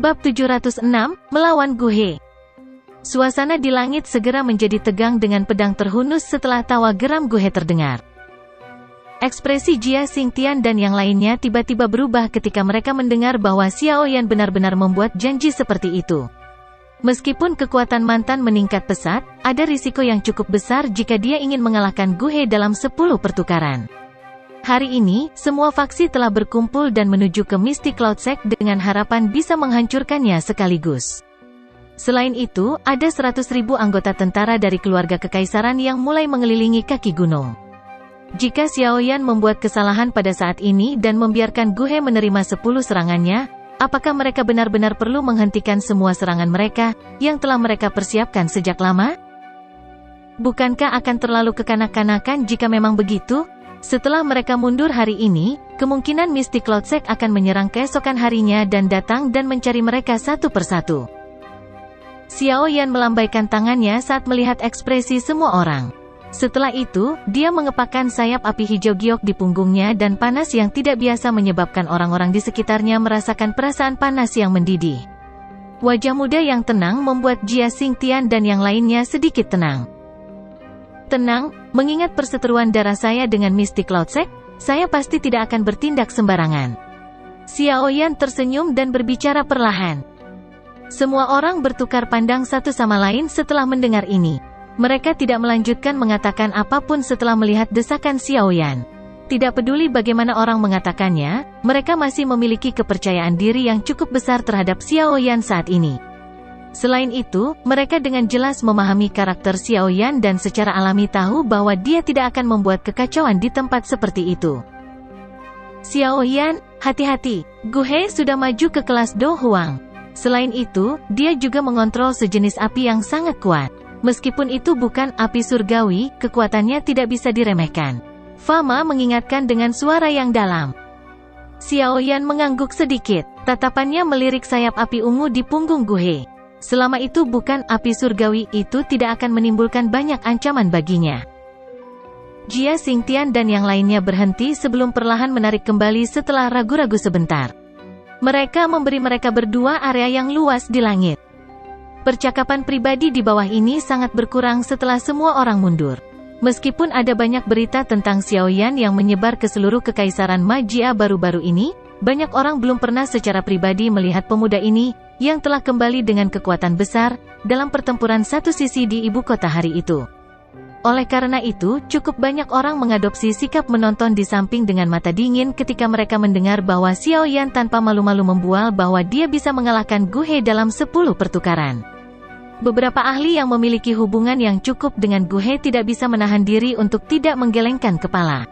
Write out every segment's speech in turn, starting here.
Bab 706, Melawan Guhe. Suasana di langit segera menjadi tegang dengan pedang terhunus setelah tawa geram Guhe terdengar. Ekspresi Jia Xingtian dan yang lainnya tiba-tiba berubah ketika mereka mendengar bahwa Xiao Yan benar-benar membuat janji seperti itu. Meskipun kekuatan mantan meningkat pesat, ada risiko yang cukup besar jika dia ingin mengalahkan Guhe dalam 10 pertukaran. Hari ini, semua faksi telah berkumpul dan menuju ke Mystic Cloud Sect dengan harapan bisa menghancurkannya sekaligus. Selain itu, ada 100.000 anggota tentara dari keluarga kekaisaran yang mulai mengelilingi kaki gunung. Jika Xiao Yan membuat kesalahan pada saat ini dan membiarkan Guhe menerima 10 serangannya, apakah mereka benar-benar perlu menghentikan semua serangan mereka, yang telah mereka persiapkan sejak lama? Bukankah akan terlalu kekanak-kanakan jika memang begitu? Setelah mereka mundur hari ini, kemungkinan Mystic Cloud Sect akan menyerang keesokan harinya dan datang dan mencari mereka satu persatu. Xiao Yan melambaikan tangannya saat melihat ekspresi semua orang. Setelah itu, dia mengepakkan sayap api hijau giok di punggungnya dan panas yang tidak biasa menyebabkan orang-orang di sekitarnya merasakan perasaan panas yang mendidih. Wajah muda yang tenang membuat Jia Xingtian dan yang lainnya sedikit tenang. Tenang, mengingat perseteruan darah saya dengan Mystic Cloud Sect, saya pasti tidak akan bertindak sembarangan. Xiao Yan tersenyum dan berbicara perlahan. Semua orang bertukar pandang satu sama lain setelah mendengar ini. Mereka tidak melanjutkan mengatakan apapun setelah melihat desakan Xiao Yan. Tidak peduli bagaimana orang mengatakannya, mereka masih memiliki kepercayaan diri yang cukup besar terhadap Xiao Yan saat ini. Selain itu, mereka dengan jelas memahami karakter Xiao Yan dan secara alami tahu bahwa dia tidak akan membuat kekacauan di tempat seperti itu. Xiao Yan, hati-hati, Guhe sudah maju ke kelas Do Huang. Selain itu, dia juga mengontrol sejenis api yang sangat kuat. Meskipun itu bukan api surgawi, kekuatannya tidak bisa diremehkan. Fama mengingatkan dengan suara yang dalam. Xiao Yan mengangguk sedikit, tatapannya melirik sayap api ungu di punggung Guhe. Selama itu bukan api surgawi, itu tidak akan menimbulkan banyak ancaman baginya. Jia Xingtian dan yang lainnya berhenti sebelum perlahan menarik kembali setelah ragu-ragu sebentar. Mereka memberi mereka berdua area yang luas di langit. Percakapan pribadi di bawah ini sangat berkurang setelah semua orang mundur. Meskipun ada banyak berita tentang Xiao Yan yang menyebar ke seluruh kekaisaran Majia baru-baru ini, banyak orang belum pernah secara pribadi melihat pemuda ini, yang telah kembali dengan kekuatan besar, dalam pertempuran satu sisi di ibu kota hari itu. Oleh karena itu, cukup banyak orang mengadopsi sikap menonton di samping dengan mata dingin ketika mereka mendengar bahwa Xiao Yan tanpa malu-malu membual bahwa dia bisa mengalahkan Guhe dalam 10 pertukaran. Beberapa ahli yang memiliki hubungan yang cukup dengan Guhe tidak bisa menahan diri untuk tidak menggelengkan kepala.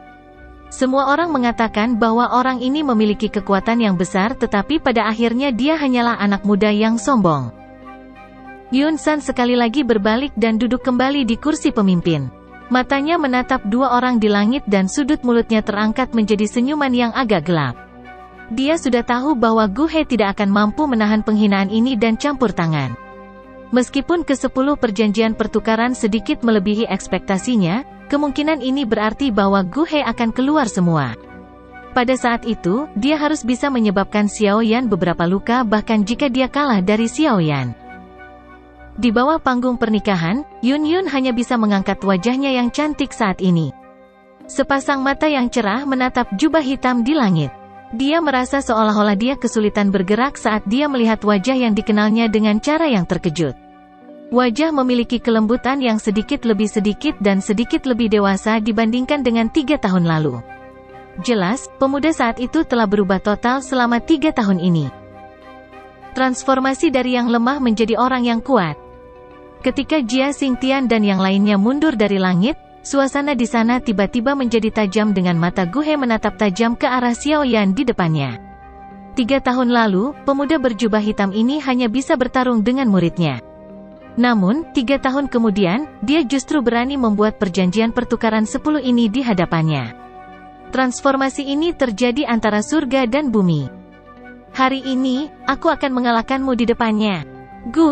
Semua orang mengatakan bahwa orang ini memiliki kekuatan yang besar tetapi pada akhirnya dia hanyalah anak muda yang sombong. Yun San sekali lagi berbalik dan duduk kembali di kursi pemimpin. Matanya menatap dua orang di langit dan sudut mulutnya terangkat menjadi senyuman yang agak gelap. Dia sudah tahu bahwa Guhe tidak akan mampu menahan penghinaan ini dan campur tangan. Meskipun ke-10 perjanjian pertukaran sedikit melebihi ekspektasinya, kemungkinan ini berarti bahwa Guhe akan keluar semua. Pada saat itu, dia harus bisa menyebabkan Xiao Yan beberapa luka bahkan jika dia kalah dari Xiao Yan. Di bawah panggung pernikahan, Yun Yun hanya bisa mengangkat wajahnya yang cantik saat ini. Sepasang mata yang cerah menatap jubah hitam di langit. Dia merasa seolah-olah dia kesulitan bergerak saat dia melihat wajah yang dikenalnya dengan cara yang terkejut. Wajah memiliki kelembutan yang sedikit dan sedikit lebih dewasa dibandingkan dengan 3 tahun lalu. Jelas, pemuda saat itu telah berubah total selama 3 tahun ini. Transformasi dari yang lemah menjadi orang yang kuat. Ketika Jia Xingtian dan yang lainnya mundur dari langit, suasana di sana tiba-tiba menjadi tajam dengan mata Guhe menatap tajam ke arah Xiao Yan di depannya. 3 tahun lalu, pemuda berjubah hitam ini hanya bisa bertarung dengan muridnya. Namun, 3 tahun kemudian, dia justru berani membuat perjanjian pertukaran 10 ini di hadapannya. Transformasi ini terjadi antara surga dan bumi. Hari ini, aku akan mengalahkanmu di depannya.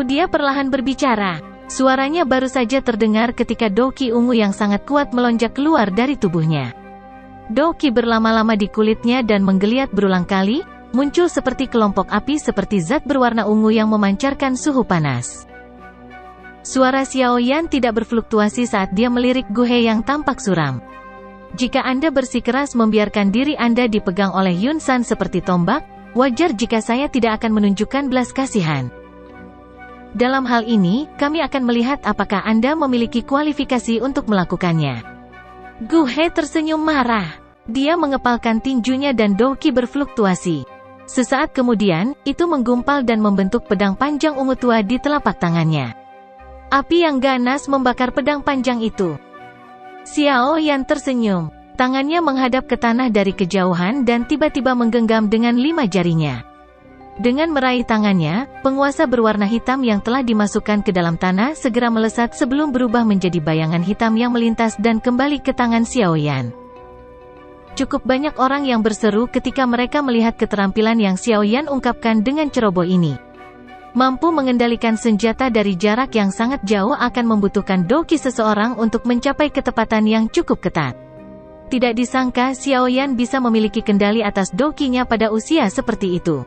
Dia perlahan berbicara. Suaranya baru saja terdengar ketika Douqi ungu yang sangat kuat melonjak keluar dari tubuhnya. Douqi berlama-lama di kulitnya dan menggeliat berulang kali, muncul seperti kelompok api seperti zat berwarna ungu yang memancarkan suhu panas. Suara Xiao Yan tidak berfluktuasi saat dia melirik Guhe yang tampak suram. Jika Anda bersikeras membiarkan diri Anda dipegang oleh Yun San seperti tombak, wajar jika saya tidak akan menunjukkan belas kasihan. Dalam hal ini, kami akan melihat apakah Anda memiliki kualifikasi untuk melakukannya. Guhe tersenyum marah. Dia mengepalkan tinjunya dan Douki berfluktuasi. Sesaat kemudian, itu menggumpal dan membentuk pedang panjang ungu tua di telapak tangannya. Api yang ganas membakar pedang panjang itu. Xiao Yan tersenyum. Tangannya menghadap ke tanah dari kejauhan dan tiba-tiba menggenggam dengan 5 jarinya. Dengan meraih tangannya, penguasa berwarna hitam yang telah dimasukkan ke dalam tanah segera melesat sebelum berubah menjadi bayangan hitam yang melintas dan kembali ke tangan Xiao Yan. Cukup banyak orang yang berseru ketika mereka melihat keterampilan yang Xiao Yan ungkapkan dengan ceroboh ini. Mampu mengendalikan senjata dari jarak yang sangat jauh akan membutuhkan Douki seseorang untuk mencapai ketepatan yang cukup ketat. Tidak disangka Xiao Yan bisa memiliki kendali atas Douki-nya pada usia seperti itu.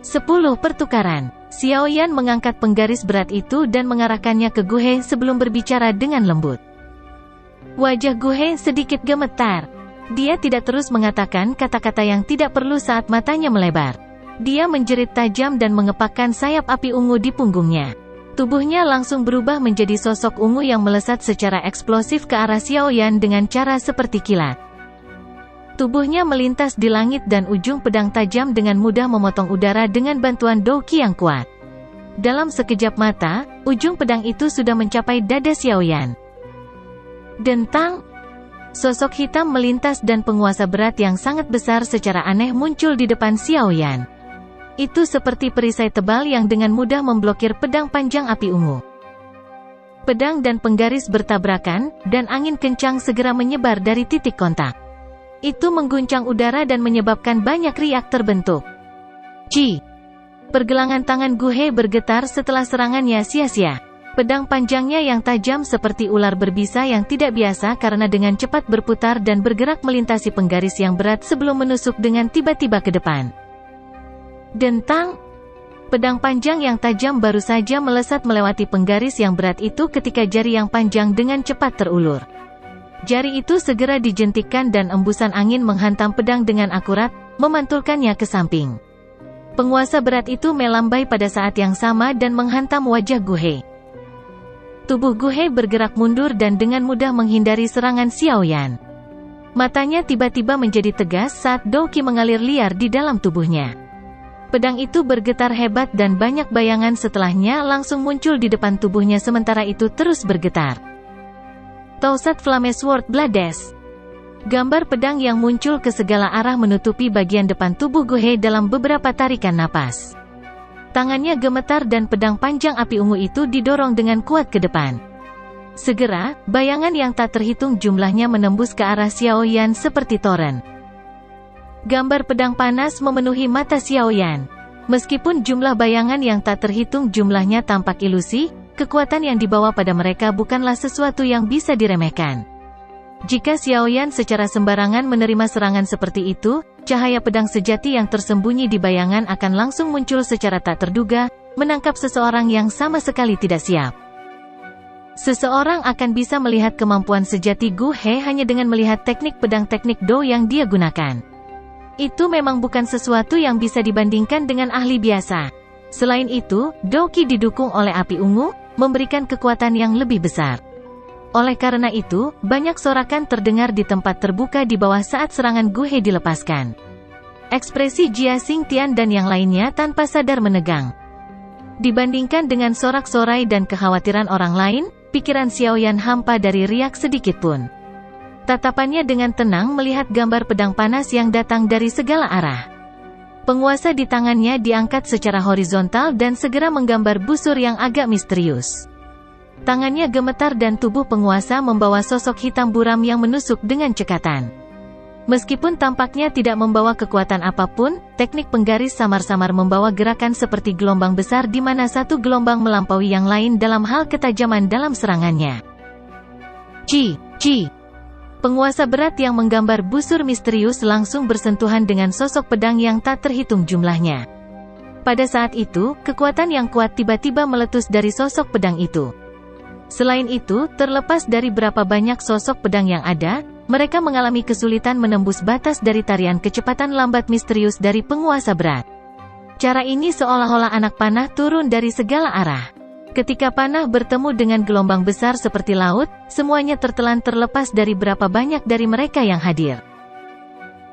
10 pertukaran. Xiao Yan mengangkat penggaris berat itu dan mengarahkannya ke Guhe sebelum berbicara dengan lembut. Wajah Guhe sedikit gemetar. Dia tidak terus mengatakan kata-kata yang tidak perlu saat matanya melebar. Dia menjerit tajam dan mengepakkan sayap api ungu di punggungnya. Tubuhnya langsung berubah menjadi sosok ungu yang melesat secara eksplosif ke arah Xiao Yan dengan cara seperti kilat. Tubuhnya melintas di langit dan ujung pedang tajam dengan mudah memotong udara dengan bantuan Douki yang kuat. Dalam sekejap mata, ujung pedang itu sudah mencapai dada Xiao Yan. Dentang! Sosok hitam melintas dan penguasa berat yang sangat besar secara aneh muncul di depan Xiao Yan. Itu seperti perisai tebal yang dengan mudah memblokir pedang panjang api ungu. Pedang dan penggaris bertabrakan, dan angin kencang segera menyebar dari titik kontak. Itu mengguncang udara dan menyebabkan banyak riak terbentuk. Ci! Pergelangan tangan Guhe bergetar setelah serangannya sia-sia. Pedang panjangnya yang tajam seperti ular berbisa yang tidak biasa karena dengan cepat berputar dan bergerak melintasi penggaris yang berat sebelum menusuk dengan tiba-tiba ke depan. Dentang! Pedang panjang yang tajam baru saja melesat melewati penggaris yang berat itu ketika jari yang panjang dengan cepat terulur. Jari itu segera dijentikkan dan embusan angin menghantam pedang dengan akurat, memantulkannya ke samping. Penguasa berat itu melambai pada saat yang sama dan menghantam wajah Guhe. Tubuh Guhe bergerak mundur dan dengan mudah menghindari serangan Xiao Yan. Matanya tiba-tiba menjadi tegas saat Douki mengalir liar di dalam tubuhnya. Pedang itu bergetar hebat dan banyak bayangan setelahnya langsung muncul di depan tubuhnya sementara itu terus bergetar. Tausat Flame Sword Blades. Gambar pedang yang muncul ke segala arah menutupi bagian depan tubuh Guhe dalam beberapa tarikan napas. Tangannya gemetar dan pedang panjang api ungu itu didorong dengan kuat ke depan. Segera, bayangan yang tak terhitung jumlahnya menembus ke arah Xiao Yan seperti toren. Gambar pedang panas memenuhi mata Xiao Yan. Meskipun jumlah bayangan yang tak terhitung jumlahnya tampak ilusi, kekuatan yang dibawa pada mereka bukanlah sesuatu yang bisa diremehkan. Jika Xiao Yan secara sembarangan menerima serangan seperti itu, cahaya pedang sejati yang tersembunyi di bayangan akan langsung muncul secara tak terduga, menangkap seseorang yang sama sekali tidak siap. Seseorang akan bisa melihat kemampuan sejati Guhe hanya dengan melihat teknik pedang teknik Do yang dia gunakan. Itu memang bukan sesuatu yang bisa dibandingkan dengan ahli biasa. Selain itu, Douki didukung oleh api ungu, memberikan kekuatan yang lebih besar. Oleh karena itu, banyak sorakan terdengar di tempat terbuka di bawah saat serangan Guhe dilepaskan. Ekspresi Jia Xingtian dan yang lainnya tanpa sadar menegang. Dibandingkan dengan sorak-sorai dan kekhawatiran orang lain, pikiran Xiao Yan hampa dari riak sedikit pun. Tatapannya dengan tenang melihat gambar pedang panas yang datang dari segala arah. Penguasa di tangannya diangkat secara horizontal dan segera menggambar busur yang agak misterius. Tangannya gemetar dan tubuh penguasa membawa sosok hitam buram yang menusuk dengan cekatan. Meskipun tampaknya tidak membawa kekuatan apapun, teknik penggaris samar-samar membawa gerakan seperti gelombang besar di mana satu gelombang melampaui yang lain dalam hal ketajaman dalam serangannya. Ci! Penguasa berat yang menggambar busur misterius langsung bersentuhan dengan sosok pedang yang tak terhitung jumlahnya. Pada saat itu, kekuatan yang kuat tiba-tiba meletus dari sosok pedang itu. Selain itu, terlepas dari berapa banyak sosok pedang yang ada, mereka mengalami kesulitan menembus batas dari tarian kecepatan lambat misterius dari penguasa berat. Cara ini seolah-olah anak panah turun dari segala arah. Ketika panah bertemu dengan gelombang besar seperti laut, semuanya tertelan terlepas dari berapa banyak dari mereka yang hadir.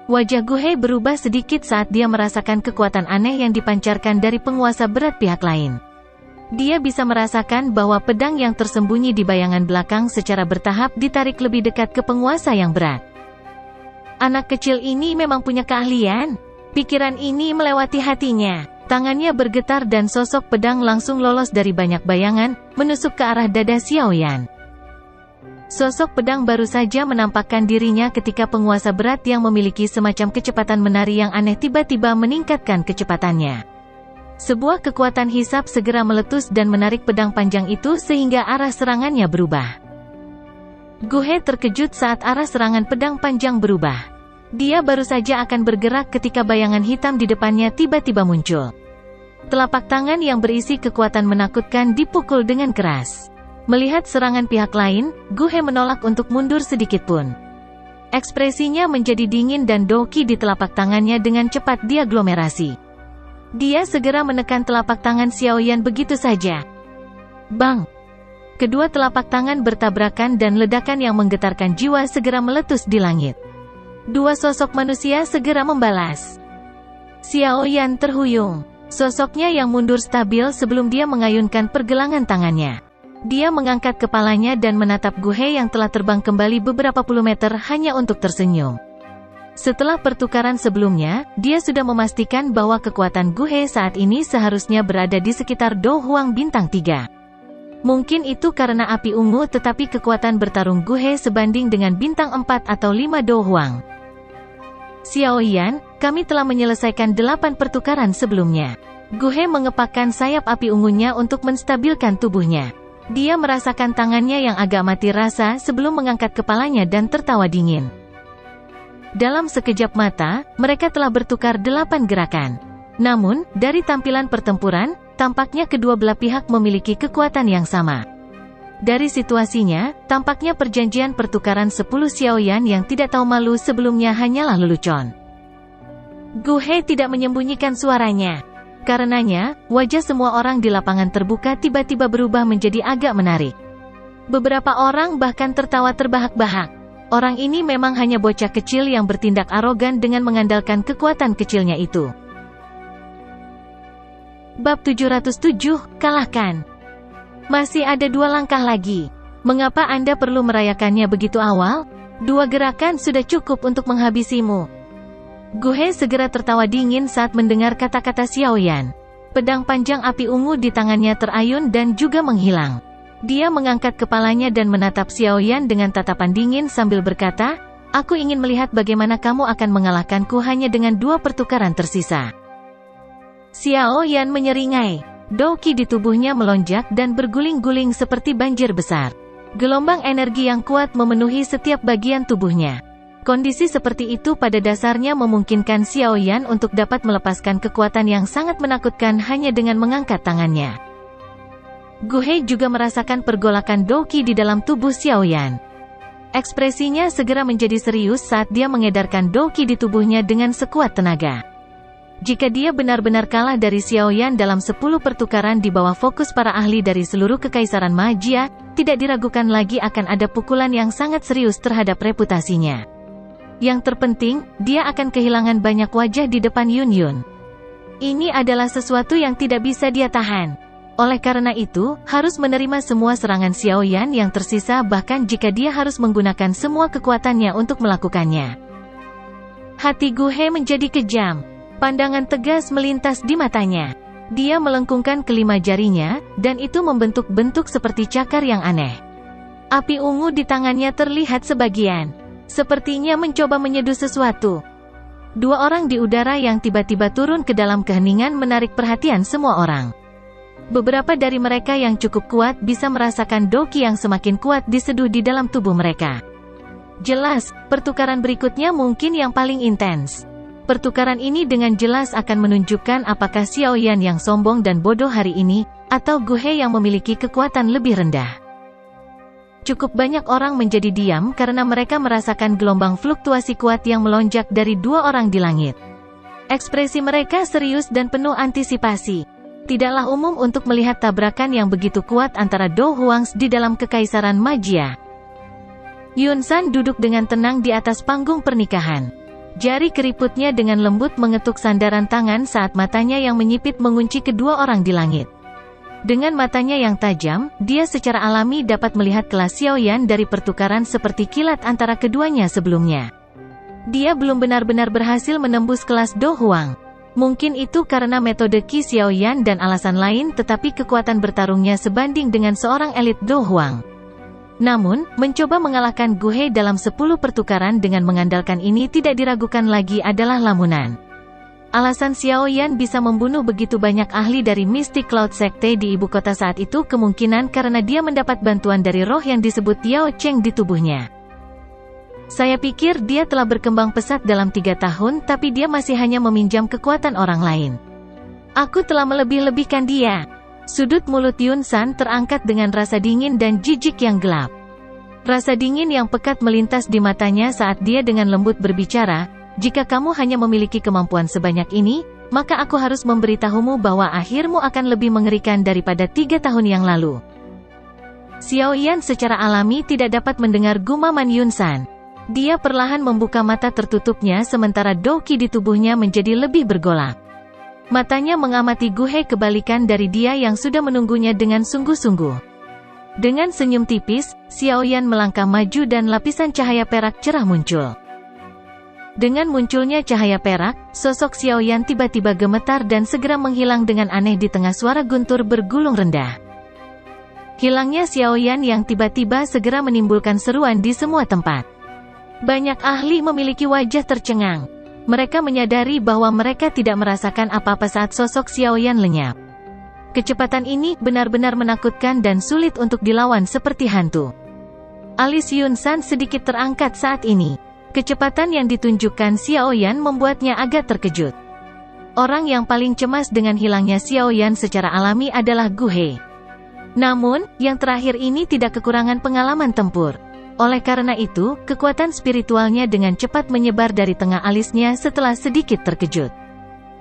Wajah Guhe berubah sedikit saat dia merasakan kekuatan aneh yang dipancarkan dari penguasa berat pihak lain. Dia bisa merasakan bahwa pedang yang tersembunyi di bayangan belakang secara bertahap ditarik lebih dekat ke penguasa yang berat. Anak kecil ini memang punya keahlian. Pikiran ini melewati hatinya. Tangannya bergetar dan sosok pedang langsung lolos dari banyak bayangan, menusuk ke arah dada Xiaoyan. Sosok pedang baru saja menampakkan dirinya ketika penguasa berat yang memiliki semacam kecepatan menari yang aneh tiba-tiba meningkatkan kecepatannya. Sebuah kekuatan hisap segera meletus dan menarik pedang panjang itu sehingga arah serangannya berubah. Guhe terkejut saat arah serangan pedang panjang berubah. Dia baru saja akan bergerak ketika bayangan hitam di depannya tiba-tiba muncul. Telapak tangan yang berisi kekuatan menakutkan dipukul dengan keras. Melihat serangan pihak lain, Guhe menolak untuk mundur sedikit pun. Ekspresinya menjadi dingin dan doki di telapak tangannya dengan cepat diaglomerasi. Dia segera menekan telapak tangan Xiaoyan begitu saja. Bang! Kedua telapak tangan bertabrakan dan ledakan yang menggetarkan jiwa segera meletus di langit. Dua sosok manusia segera membalas. Xiaoyan terhuyung. Sosoknya yang mundur stabil sebelum dia mengayunkan pergelangan tangannya. Dia mengangkat kepalanya dan menatap Guhe yang telah terbang kembali beberapa puluh meter hanya untuk tersenyum. Setelah pertukaran sebelumnya, dia sudah memastikan bahwa kekuatan Guhe saat ini seharusnya berada di sekitar Do Huang bintang 3. Mungkin itu karena api ungu tetapi kekuatan bertarung Guhe sebanding dengan bintang 4 atau 5 Do Huang. Xiaoyan, kami telah menyelesaikan 8 pertukaran sebelumnya. Guhe mengepakkan sayap api ungunya untuk menstabilkan tubuhnya. Dia merasakan tangannya yang agak mati rasa sebelum mengangkat kepalanya dan tertawa dingin. Dalam sekejap mata, mereka telah bertukar 8 gerakan. Namun, dari tampilan pertempuran, tampaknya kedua belah pihak memiliki kekuatan yang sama. Dari situasinya, tampaknya perjanjian pertukaran 10 Xiaoyan yang tidak tahu malu sebelumnya hanyalah lelucon. Guhe tidak menyembunyikan suaranya. Karenanya, wajah semua orang di lapangan terbuka tiba-tiba berubah menjadi agak menarik. Beberapa orang bahkan tertawa terbahak-bahak. Orang ini memang hanya bocah kecil yang bertindak arogan dengan mengandalkan kekuatan kecilnya itu. Bab 707, kalahkan. Masih ada 2 langkah lagi. Mengapa Anda perlu merayakannya begitu awal? 2 gerakan sudah cukup untuk menghabisimu. Guhe segera tertawa dingin saat mendengar kata-kata Xiaoyan. Pedang panjang api ungu di tangannya terayun dan juga menghilang. Dia mengangkat kepalanya dan menatap Xiaoyan dengan tatapan dingin sambil berkata, "Aku ingin melihat bagaimana kamu akan mengalahkanku hanya dengan 2 pertukaran tersisa." Xiaoyan menyeringai. Doki di tubuhnya melonjak dan berguling-guling seperti banjir besar. Gelombang energi yang kuat memenuhi setiap bagian tubuhnya. Kondisi seperti itu pada dasarnya memungkinkan Xiaoyan untuk dapat melepaskan kekuatan yang sangat menakutkan hanya dengan mengangkat tangannya. Guhe juga merasakan pergolakan doki di dalam tubuh Xiaoyan. Ekspresinya segera menjadi serius saat dia mengedarkan doki di tubuhnya dengan sekuat tenaga. Jika dia benar-benar kalah dari Xiaoyan dalam 10 pertukaran di bawah fokus para ahli dari seluruh kekaisaran magia, tidak diragukan lagi akan ada pukulan yang sangat serius terhadap reputasinya. Yang terpenting, dia akan kehilangan banyak wajah di depan Yun Yun. Ini adalah sesuatu yang tidak bisa dia tahan. Oleh karena itu, harus menerima semua serangan Xiaoyan yang tersisa bahkan jika dia harus menggunakan semua kekuatannya untuk melakukannya. Hati Guhe menjadi kejam. Pandangan tegas melintas di matanya. Dia melengkungkan kelima jarinya, dan itu membentuk bentuk seperti cakar yang aneh. Api ungu di tangannya terlihat sebagian. Sepertinya mencoba menyeduh sesuatu. 2 orang di udara yang tiba-tiba turun ke dalam keheningan menarik perhatian semua orang. Beberapa dari mereka yang cukup kuat bisa merasakan doki yang semakin kuat diseduh di dalam tubuh mereka. Jelas, pertukaran berikutnya mungkin yang paling intens. Pertukaran ini dengan jelas akan menunjukkan apakah Xiao Yan yang sombong dan bodoh hari ini, atau Gu He yang memiliki kekuatan lebih rendah. Cukup banyak orang menjadi diam karena mereka merasakan gelombang fluktuasi kuat yang melonjak dari dua orang di langit. Ekspresi mereka serius dan penuh antisipasi. Tidaklah umum untuk melihat tabrakan yang begitu kuat antara Do Huangs di dalam Kekaisaran Magia. Yun San duduk dengan tenang di atas panggung pernikahan. Jari keriputnya dengan lembut mengetuk sandaran tangan saat matanya yang menyipit mengunci kedua orang di langit. Dengan matanya yang tajam, dia secara alami dapat melihat kelas Xiao Yan dari pertukaran seperti kilat antara keduanya sebelumnya. Dia belum benar-benar berhasil menembus kelas Do Huang. Mungkin itu karena metode Qi Xiao Yan dan alasan lain, tetapi kekuatan bertarungnya sebanding dengan seorang elit Do Huang. Namun, mencoba mengalahkan Gu He dalam 10 pertukaran dengan mengandalkan ini tidak diragukan lagi adalah lamunan. Alasan Xiao Yan bisa membunuh begitu banyak ahli dari Mystic Cloud Sekte di ibu kota saat itu kemungkinan karena dia mendapat bantuan dari roh yang disebut Yao Cheng di tubuhnya. Saya pikir dia telah berkembang pesat dalam 3 tahun, tapi dia masih hanya meminjam kekuatan orang lain. Aku telah melebih-lebihkan dia. Sudut mulut Yun San terangkat dengan rasa dingin dan jijik yang gelap. Rasa dingin yang pekat melintas di matanya saat dia dengan lembut berbicara, "Jika kamu hanya memiliki kemampuan sebanyak ini, maka aku harus memberitahumu bahwa akhirmu akan lebih mengerikan daripada 3 tahun yang lalu." Xiao Yan secara alami tidak dapat mendengar gumaman Yun San. Dia perlahan membuka mata tertutupnya sementara Do Qi di tubuhnya menjadi lebih bergolak. Matanya mengamati Gu He kebalikan dari dia yang sudah menunggunya dengan sungguh-sungguh. Dengan senyum tipis, Xiao Yan melangkah maju dan lapisan cahaya perak cerah muncul. Dengan munculnya cahaya perak, sosok Xiao Yan tiba-tiba gemetar dan segera menghilang dengan aneh di tengah suara guntur bergulung rendah. Hilangnya Xiao Yan yang tiba-tiba segera menimbulkan seruan di semua tempat. Banyak ahli memiliki wajah tercengang. Mereka menyadari bahwa mereka tidak merasakan apa-apa saat sosok Xiao Yan lenyap. Kecepatan ini benar-benar menakutkan dan sulit untuk dilawan seperti hantu. Alis Yun San sedikit terangkat saat ini. Kecepatan yang ditunjukkan Xiao Yan membuatnya agak terkejut. Orang yang paling cemas dengan hilangnya Xiao Yan secara alami adalah Gu He. Namun, yang terakhir ini tidak kekurangan pengalaman tempur. Oleh karena itu, kekuatan spiritualnya dengan cepat menyebar dari tengah alisnya setelah sedikit terkejut.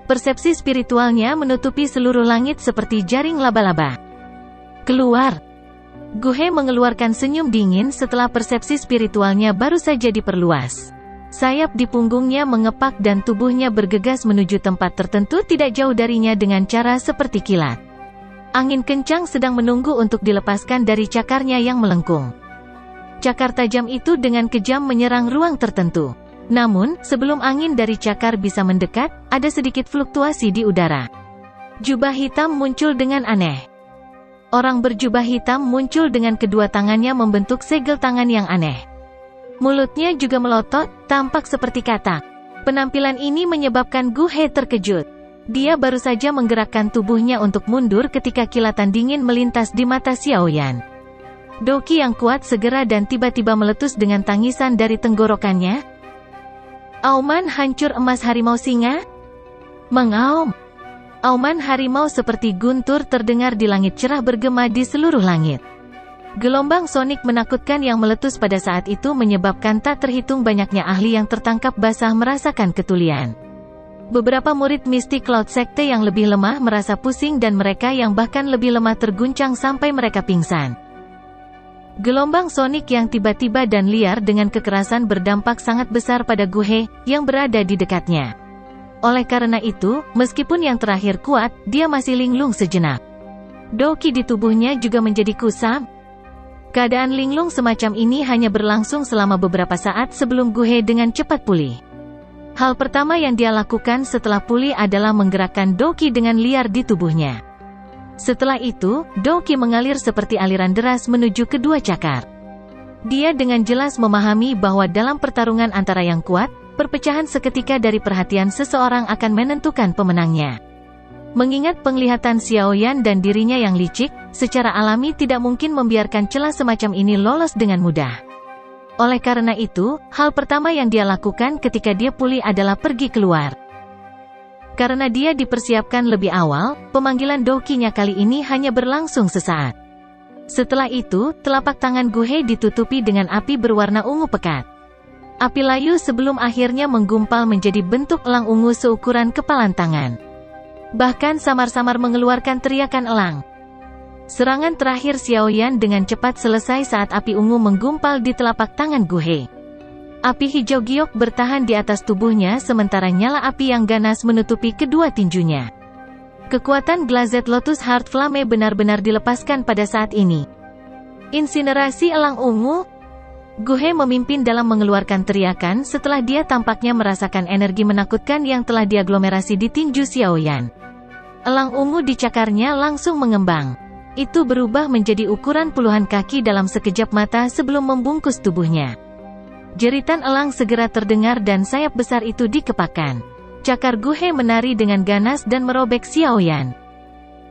Persepsi spiritualnya menutupi seluruh langit seperti jaring laba-laba. Keluar! Gu He mengeluarkan senyum dingin setelah persepsi spiritualnya baru saja diperluas. Sayap di punggungnya mengepak dan tubuhnya bergegas menuju tempat tertentu tidak jauh darinya dengan cara seperti kilat. Angin kencang sedang menunggu untuk dilepaskan dari cakarnya yang melengkung. Cakar tajam itu dengan kejam menyerang ruang tertentu. Namun, sebelum angin dari cakar bisa mendekat, ada sedikit fluktuasi di udara. Jubah hitam muncul dengan aneh. Orang berjubah hitam muncul dengan kedua tangannya membentuk segel tangan yang aneh. Mulutnya juga melotot, tampak seperti katak. Penampilan ini menyebabkan Gu He terkejut. Dia baru saja menggerakkan tubuhnya untuk mundur ketika kilatan dingin melintas di mata Xiao Yan. Do Qi yang kuat segera dan tiba-tiba meletus dengan tangisan dari tenggorokannya. Auman hancur emas harimau singa? Mengaum. Auman harimau seperti guntur terdengar di langit cerah bergema di seluruh langit. Gelombang sonik menakutkan yang meletus pada saat itu menyebabkan tak terhitung banyaknya ahli yang tertangkap basah merasakan ketulian. Beberapa murid Mystic Cloud Sekte yang lebih lemah merasa pusing dan mereka yang bahkan lebih lemah terguncang sampai mereka pingsan. Gelombang sonik yang tiba-tiba dan liar dengan kekerasan berdampak sangat besar pada Gu He, yang berada di dekatnya. Oleh karena itu, meskipun yang terakhir kuat, dia masih linglung sejenak. Do Qi di tubuhnya juga menjadi kusam. Keadaan linglung semacam ini hanya berlangsung selama beberapa saat sebelum Gu He dengan cepat pulih. Hal pertama yang dia lakukan setelah pulih adalah menggerakkan Do Qi dengan liar di tubuhnya. Setelah itu, Do Qi mengalir seperti aliran deras menuju kedua cakar. Dia dengan jelas memahami bahwa dalam pertarungan antara yang kuat, perpecahan seketika dari perhatian seseorang akan menentukan pemenangnya. Mengingat penglihatan Xiao Yan dan dirinya yang licik, secara alami tidak mungkin membiarkan celah semacam ini lolos dengan mudah. Oleh karena itu, hal pertama yang dia lakukan ketika dia pulih adalah pergi keluar. Karena dia dipersiapkan lebih awal, pemanggilan Douki-nya kali ini hanya berlangsung sesaat. Setelah itu, telapak tangan Guhe ditutupi dengan api berwarna ungu pekat. Api layu sebelum akhirnya menggumpal menjadi bentuk elang ungu seukuran kepalan tangan. Bahkan samar-samar mengeluarkan teriakan elang. Serangan terakhir Xiaoyan dengan cepat selesai saat api ungu menggumpal di telapak tangan Guhe. Api hijau giok bertahan di atas tubuhnya sementara nyala api yang ganas menutupi kedua tinjunya. Kekuatan Glazed Lotus Heart Flame benar-benar dilepaskan pada saat ini. Insinerasi elang ungu. Guhe memimpin dalam mengeluarkan teriakan setelah dia tampaknya merasakan energi menakutkan yang telah diaglomerasi di tinju Xiaoyan. Elang ungu di cakarnya langsung mengembang. Itu berubah menjadi ukuran puluhan kaki dalam sekejap mata sebelum membungkus tubuhnya. Jeritan elang segera terdengar dan sayap besar itu dikepakkan. Cakar Guhe menari dengan ganas dan merobek Xiaoyan.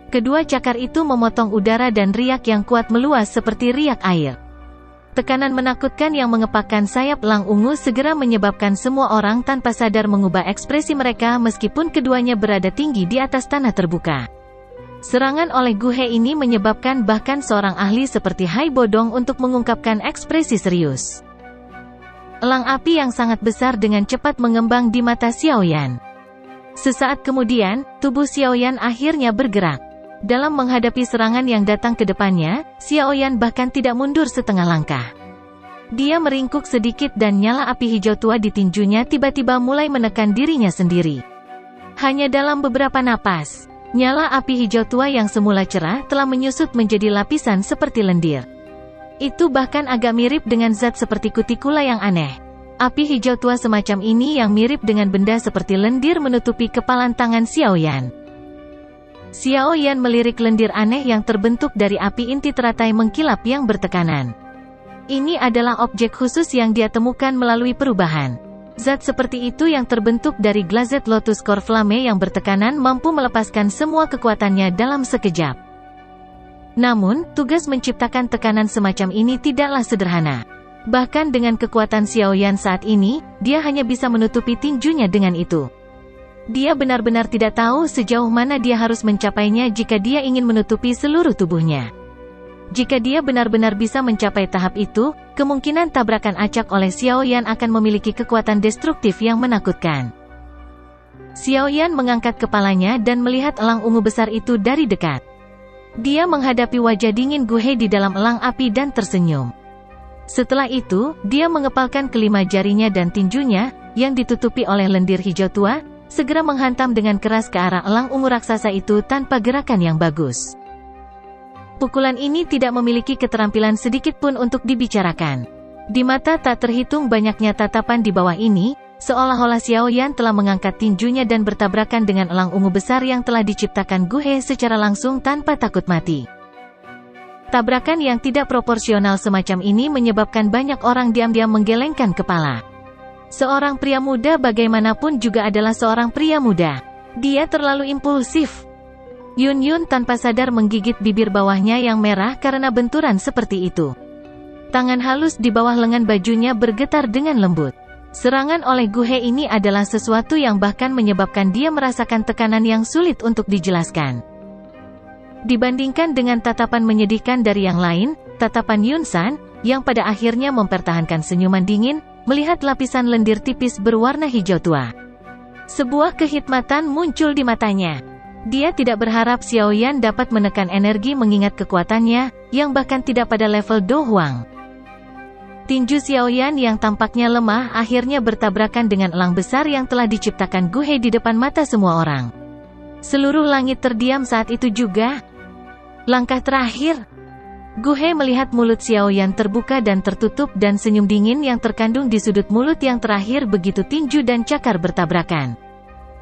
Kedua cakar itu memotong udara dan riak yang kuat meluas seperti riak air. Tekanan menakutkan yang mengepakkan sayap elang ungu segera menyebabkan semua orang tanpa sadar mengubah ekspresi mereka meskipun keduanya berada tinggi di atas tanah terbuka. Serangan oleh Guhe ini menyebabkan bahkan seorang ahli seperti Hai Bodong untuk mengungkapkan ekspresi serius. Elang api yang sangat besar dengan cepat mengembang di mata Xiaoyan. Sesaat kemudian, tubuh Xiaoyan akhirnya bergerak. Dalam menghadapi serangan yang datang ke depannya, Xiaoyan bahkan tidak mundur setengah langkah. Dia meringkuk sedikit dan nyala api hijau tua di tinjunya tiba-tiba mulai menekan dirinya sendiri. Hanya dalam beberapa napas, nyala api hijau tua yang semula cerah telah menyusut menjadi lapisan seperti lendir. Itu bahkan agak mirip dengan zat seperti kutikula yang aneh. Api hijau tua semacam ini yang mirip dengan benda seperti lendir menutupi kepalan tangan Xiaoyan. Xiaoyan melirik lendir aneh yang terbentuk dari api inti teratai mengkilap yang bertekanan. Ini adalah objek khusus yang dia temukan melalui perubahan. Zat seperti itu yang terbentuk dari Glazed Lotus Core Flame yang bertekanan mampu melepaskan semua kekuatannya dalam sekejap. Namun, tugas menciptakan tekanan semacam ini tidaklah sederhana. Bahkan dengan kekuatan Xiaoyan saat ini, dia hanya bisa menutupi tinjunya dengan itu. Dia benar-benar tidak tahu sejauh mana dia harus mencapainya jika dia ingin menutupi seluruh tubuhnya. Jika dia benar-benar bisa mencapai tahap itu, kemungkinan tabrakan acak oleh Xiaoyan akan memiliki kekuatan destruktif yang menakutkan. Xiaoyan mengangkat kepalanya dan melihat elang ungu besar itu dari dekat. Dia menghadapi wajah dingin Guhe di dalam elang api dan tersenyum. Setelah itu, dia mengepalkan kelima jarinya dan tinjunya, yang ditutupi oleh lendir hijau tua, segera menghantam dengan keras ke arah elang ungu raksasa itu tanpa gerakan yang bagus. Pukulan ini tidak memiliki keterampilan sedikit pun untuk dibicarakan. Di mata tak terhitung banyaknya tatapan di bawah ini, seolah-olah Xiaoyan telah mengangkat tinjunya dan bertabrakan dengan elang ungu besar yang telah diciptakan Guhe secara langsung tanpa takut mati. Tabrakan yang tidak proporsional semacam ini menyebabkan banyak orang diam-diam menggelengkan kepala. Seorang pria muda bagaimanapun juga adalah seorang pria muda. Dia terlalu impulsif. Yun tanpa sadar menggigit bibir bawahnya yang merah karena benturan seperti itu. Tangan halus di bawah lengan bajunya bergetar dengan lembut. Serangan oleh Guhe ini adalah sesuatu yang bahkan menyebabkan dia merasakan tekanan yang sulit untuk dijelaskan. Dibandingkan dengan tatapan menyedihkan dari yang lain, tatapan Yun-san, yang pada akhirnya mempertahankan senyuman dingin, melihat lapisan lendir tipis berwarna hijau tua. Sebuah kehikmatan muncul di matanya. Dia tidak berharap Xiaoyan dapat menekan energi mengingat kekuatannya, yang bahkan tidak pada level Do Huang. Tinju Xiaoyan yang tampaknya lemah akhirnya bertabrakan dengan elang besar yang telah diciptakan Guhe di depan mata semua orang. Seluruh langit terdiam saat itu juga. Langkah terakhir. Guhe melihat mulut Xiaoyan terbuka dan tertutup dan senyum dingin yang terkandung di sudut mulut yang terakhir begitu tinju dan cakar bertabrakan.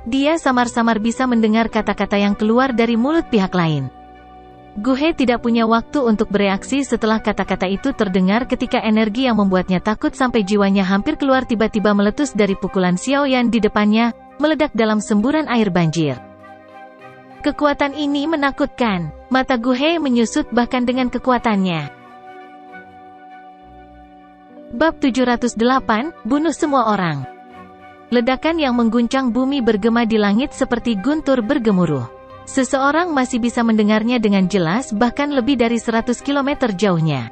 Dia samar-samar bisa mendengar kata-kata yang keluar dari mulut pihak lain. Guhe tidak punya waktu untuk bereaksi setelah kata-kata itu terdengar ketika energi yang membuatnya takut sampai jiwanya hampir keluar tiba-tiba meletus dari pukulan Xiaoyan di depannya, meledak dalam semburan air banjir. Kekuatan ini menakutkan. Mata Guhe menyusut bahkan dengan kekuatannya. Bab 708, bunuh semua orang. Ledakan yang mengguncang bumi bergema di langit seperti guntur bergemuruh. Seseorang masih bisa mendengarnya dengan jelas, bahkan lebih dari 100 km jauhnya.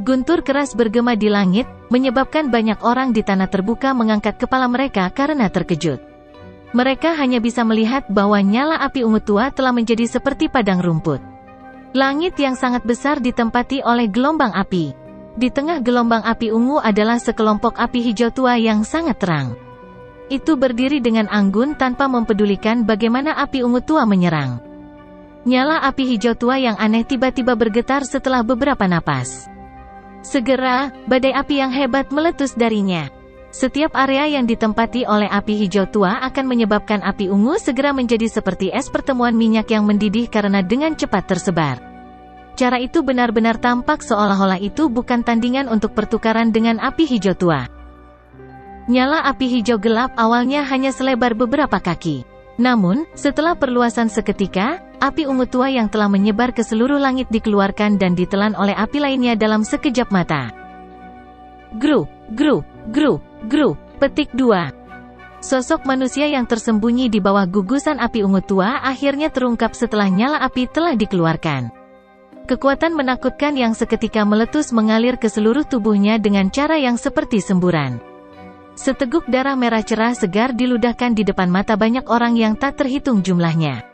Guntur keras bergema di langit, menyebabkan banyak orang di tanah terbuka mengangkat kepala mereka karena terkejut. Mereka hanya bisa melihat bahwa nyala api ungu tua telah menjadi seperti padang rumput. Langit yang sangat besar ditempati oleh gelombang api. Di tengah gelombang api ungu adalah sekelompok api hijau tua yang sangat terang. Itu berdiri dengan anggun tanpa mempedulikan bagaimana api ungu tua menyerang. Nyala api hijau tua yang aneh tiba-tiba bergetar setelah beberapa napas. Segera, badai api yang hebat meletus darinya. Setiap area yang ditempati oleh api hijau tua akan menyebabkan api ungu segera menjadi seperti es pertemuan minyak yang mendidih karena dengan cepat tersebar. Cara itu benar-benar tampak seolah-olah itu bukan tandingan untuk pertukaran dengan api hijau tua. Nyala api hijau gelap awalnya hanya selebar beberapa kaki. Namun, setelah perluasan seketika, api ungu tua yang telah menyebar ke seluruh langit dikeluarkan dan ditelan oleh api lainnya dalam sekejap mata. Gru, gru, gru, gru. Petik 2. Sosok manusia yang tersembunyi di bawah gugusan api ungu tua akhirnya terungkap setelah nyala api telah dikeluarkan. Kekuatan menakutkan yang seketika meletus mengalir ke seluruh tubuhnya dengan cara yang seperti semburan. Seteguk darah merah cerah segar diludahkan di depan mata banyak orang yang tak terhitung jumlahnya.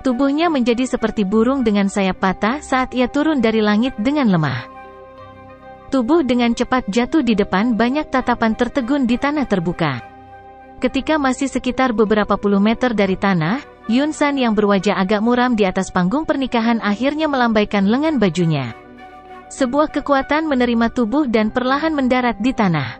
Tubuhnya menjadi seperti burung dengan sayap patah saat ia turun dari langit dengan lemah. Tubuh dengan cepat jatuh di depan banyak tatapan tertegun di tanah terbuka. Ketika masih sekitar beberapa puluh meter dari tanah, Yun San yang berwajah agak muram di atas panggung pernikahan akhirnya melambaikan lengan bajunya. Sebuah kekuatan menerima tubuh dan perlahan mendarat di tanah.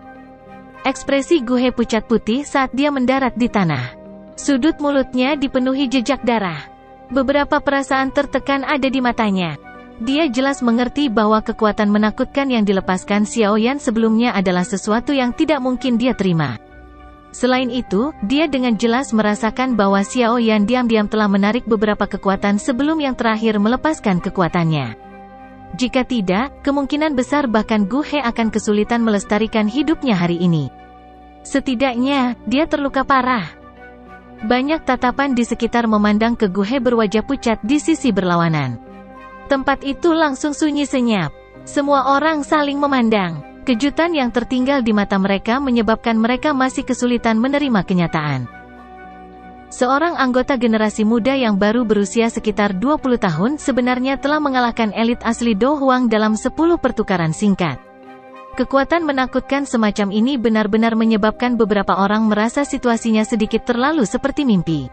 Ekspresi Guhe pucat putih saat dia mendarat di tanah. Sudut mulutnya dipenuhi jejak darah. Beberapa perasaan tertekan ada di matanya. Dia jelas mengerti bahwa kekuatan menakutkan yang dilepaskan Xiao Yan sebelumnya adalah sesuatu yang tidak mungkin dia terima. Selain itu, dia dengan jelas merasakan bahwa Xiao Yan diam-diam telah menarik beberapa kekuatan sebelum yang terakhir melepaskan kekuatannya. Jika tidak, kemungkinan besar bahkan Guhe akan kesulitan melestarikan hidupnya hari ini. Setidaknya, dia terluka parah. Banyak tatapan di sekitar memandang ke Guhe berwajah pucat di sisi berlawanan. Tempat itu langsung sunyi senyap. Semua orang saling memandang. Kejutan yang tertinggal di mata mereka menyebabkan mereka masih kesulitan menerima kenyataan. Seorang anggota generasi muda yang baru berusia sekitar 20 tahun sebenarnya telah mengalahkan elit asli Do Huang dalam 10 pertukaran singkat. Kekuatan menakutkan semacam ini benar-benar menyebabkan beberapa orang merasa situasinya sedikit terlalu seperti mimpi.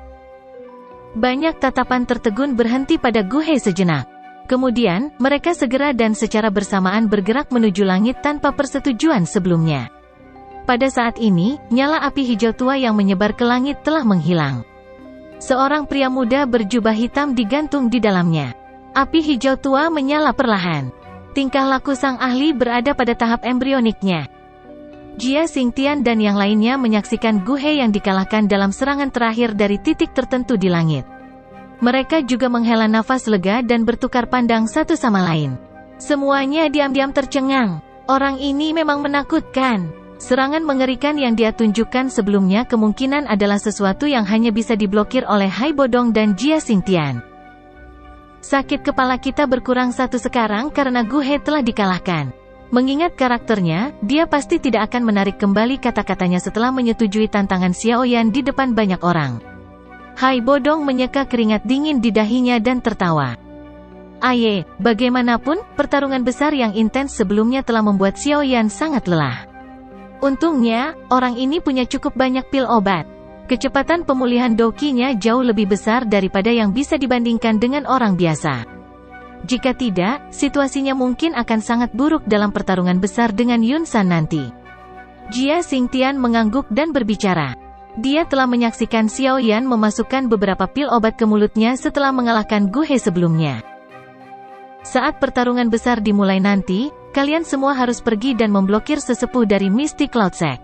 Banyak tatapan tertegun berhenti pada Guhe sejenak. Kemudian, mereka segera dan secara bersamaan bergerak menuju langit tanpa persetujuan sebelumnya. Pada saat ini, nyala api hijau tua yang menyebar ke langit telah menghilang. Seorang pria muda berjubah hitam digantung di dalamnya. Api hijau tua menyala perlahan. Tingkah laku sang ahli berada pada tahap embrioniknya. Jia Xingtian dan yang lainnya menyaksikan Guhe yang dikalahkan dalam serangan terakhir dari titik tertentu di langit. Mereka juga menghela nafas lega dan bertukar pandang satu sama lain. Semuanya diam-diam tercengang. Orang ini memang menakutkan. Serangan mengerikan yang dia tunjukkan sebelumnya kemungkinan adalah sesuatu yang hanya bisa diblokir oleh Hai Bodong dan Jia Xingtian. Sakit kepala kita berkurang satu sekarang karena Guhe telah dikalahkan. Mengingat karakternya, dia pasti tidak akan menarik kembali kata-katanya setelah menyetujui tantangan Xiao Yan di depan banyak orang. Hai Bodong menyeka keringat dingin di dahinya dan tertawa. Aye, bagaimanapun, pertarungan besar yang intens sebelumnya telah membuat Xiao Yan sangat lelah. Untungnya, orang ini punya cukup banyak pil obat. Kecepatan pemulihan dokinya jauh lebih besar daripada yang bisa dibandingkan dengan orang biasa. Jika tidak, situasinya mungkin akan sangat buruk dalam pertarungan besar dengan Yun San nanti. Jia Xingtian mengangguk dan berbicara. Dia telah menyaksikan Xiao Yan memasukkan beberapa pil obat ke mulutnya setelah mengalahkan Guhe sebelumnya. Saat pertarungan besar dimulai nanti, kalian semua harus pergi dan memblokir sesepuh dari Mystic Cloud Sect.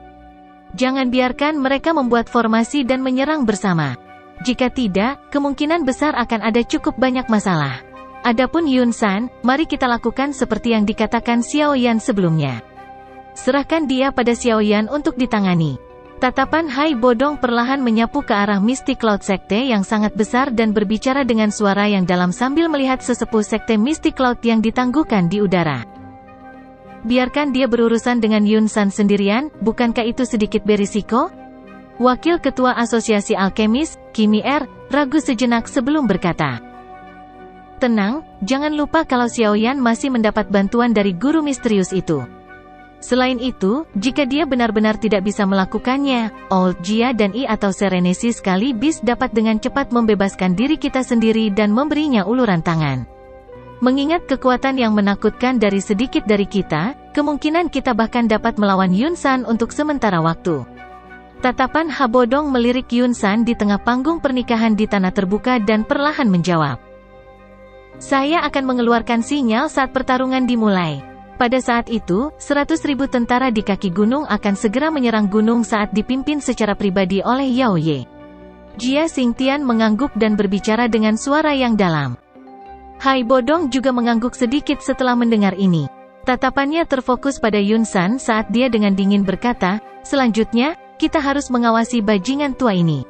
Jangan biarkan mereka membuat formasi dan menyerang bersama. Jika tidak, kemungkinan besar akan ada cukup banyak masalah. Adapun Yun San, mari kita lakukan seperti yang dikatakan Xiao Yan sebelumnya. Serahkan dia pada Xiaoyan untuk ditangani. Tatapan Hai Bodong perlahan menyapu ke arah Mystic Cloud Sekte yang sangat besar dan berbicara dengan suara yang dalam sambil melihat sesepuh Sekte Mystic Cloud yang ditangguhkan di udara. Biarkan dia berurusan dengan Yun San sendirian, bukankah itu sedikit berisiko? Wakil Ketua Asosiasi Alkemis, Kimi R, ragu sejenak sebelum berkata. Tenang, jangan lupa kalau Xiaoyan masih mendapat bantuan dari guru misterius itu. Selain itu, jika dia benar-benar tidak bisa melakukannya, Old Jia dan I atau Serenesi sekaligus dapat dengan cepat membebaskan diri kita sendiri dan memberinya uluran tangan. Mengingat kekuatan yang menakutkan dari sedikit dari kita, kemungkinan kita bahkan dapat melawan Yun San untuk sementara waktu. Tatapan Ha Bodong melirik Yun San di tengah panggung pernikahan di tanah terbuka dan perlahan menjawab. Saya akan mengeluarkan sinyal saat pertarungan dimulai. Pada saat itu, 100.000 tentara di kaki gunung akan segera menyerang gunung saat dipimpin secara pribadi oleh Yao Ye. Jia Xingtian mengangguk dan berbicara dengan suara yang dalam. Hai Bodong juga mengangguk sedikit setelah mendengar ini. Tatapannya terfokus pada Yun San saat dia dengan dingin berkata, selanjutnya, kita harus mengawasi bajingan tua ini.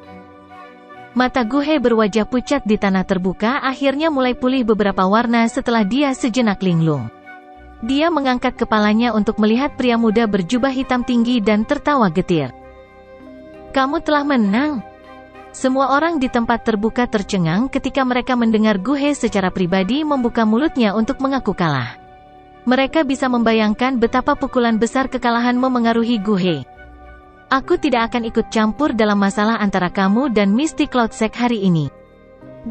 Mata Gu He berwajah pucat di tanah terbuka akhirnya mulai pulih beberapa warna setelah dia sejenak linglung. Dia mengangkat kepalanya untuk melihat pria muda berjubah hitam tinggi dan tertawa getir. Kamu telah menang. Semua orang di tempat terbuka tercengang ketika mereka mendengar Gu He secara pribadi membuka mulutnya untuk mengaku kalah. Mereka bisa membayangkan betapa pukulan besar kekalahan memengaruhi Gu He. Aku tidak akan ikut campur dalam masalah antara kamu dan Mystic Cloud Sect hari ini.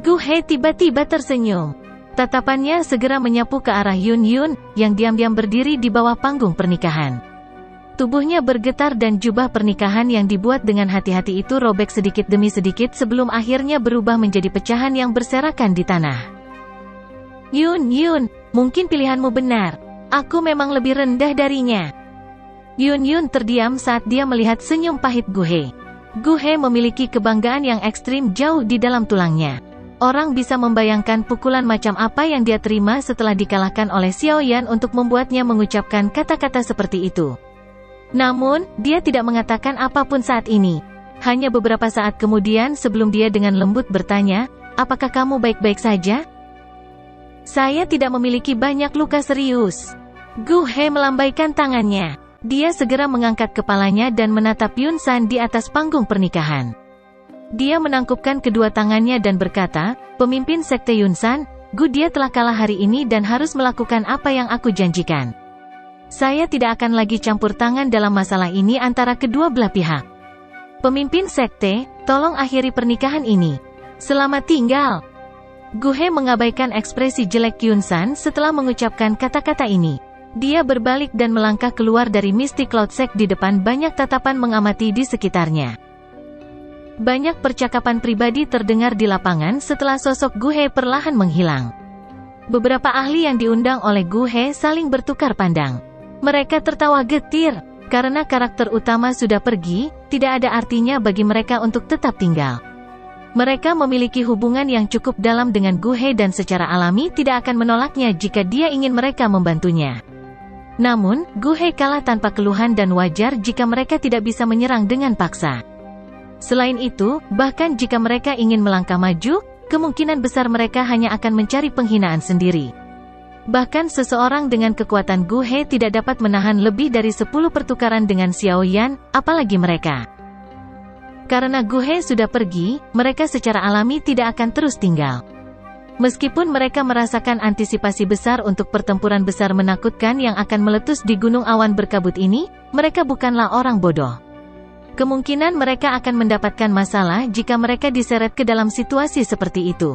Gu He tiba-tiba tersenyum. Tatapannya segera menyapu ke arah Yun Yun, yang diam-diam berdiri di bawah panggung pernikahan. Tubuhnya bergetar dan jubah pernikahan yang dibuat dengan hati-hati itu robek sedikit demi sedikit sebelum akhirnya berubah menjadi pecahan yang berserakan di tanah. Yun Yun, mungkin pilihanmu benar. Aku memang lebih rendah darinya. Yun Yun terdiam saat dia melihat senyum pahit Gu He. Gu He memiliki kebanggaan yang ekstrim jauh di dalam tulangnya. Orang bisa membayangkan pukulan macam apa yang dia terima setelah dikalahkan oleh Xiaoyan untuk membuatnya mengucapkan kata-kata seperti itu. Namun, dia tidak mengatakan apapun saat ini. Hanya beberapa saat kemudian sebelum dia dengan lembut bertanya, apakah kamu baik-baik saja? Saya tidak memiliki banyak luka serius. Gu He melambaikan tangannya. Dia segera mengangkat kepalanya dan menatap Yun San di atas panggung pernikahan. Dia menangkupkan kedua tangannya dan berkata, pemimpin Sekte Yun San, Gu dia telah kalah hari ini dan harus melakukan apa yang aku janjikan. Saya tidak akan lagi campur tangan dalam masalah ini antara kedua belah pihak. Pemimpin Sekte, tolong akhiri pernikahan ini. Selamat tinggal. Gu He mengabaikan ekspresi jelek Yun San setelah mengucapkan kata-kata ini. Dia berbalik dan melangkah keluar dari Mystic Cloud Sect di depan banyak tatapan mengamati di sekitarnya. Banyak percakapan pribadi terdengar di lapangan setelah sosok Gu He perlahan menghilang. Beberapa ahli yang diundang oleh Gu He saling bertukar pandang. Mereka tertawa getir, karena karakter utama sudah pergi, tidak ada artinya bagi mereka untuk tetap tinggal. Mereka memiliki hubungan yang cukup dalam dengan Gu He dan secara alami tidak akan menolaknya jika dia ingin mereka membantunya. Namun, Gu He kalah tanpa keluhan dan wajar jika mereka tidak bisa menyerang dengan paksa. Selain itu, bahkan jika mereka ingin melangkah maju, kemungkinan besar mereka hanya akan mencari penghinaan sendiri. Bahkan seseorang dengan kekuatan Gu He tidak dapat menahan lebih dari 10 pertukaran dengan Xiaoyan, apalagi mereka. Karena Gu He sudah pergi, mereka secara alami tidak akan terus tinggal. Meskipun mereka merasakan antisipasi besar untuk pertempuran besar menakutkan yang akan meletus di gunung awan berkabut ini, mereka bukanlah orang bodoh. Kemungkinan mereka akan mendapatkan masalah jika mereka diseret ke dalam situasi seperti itu.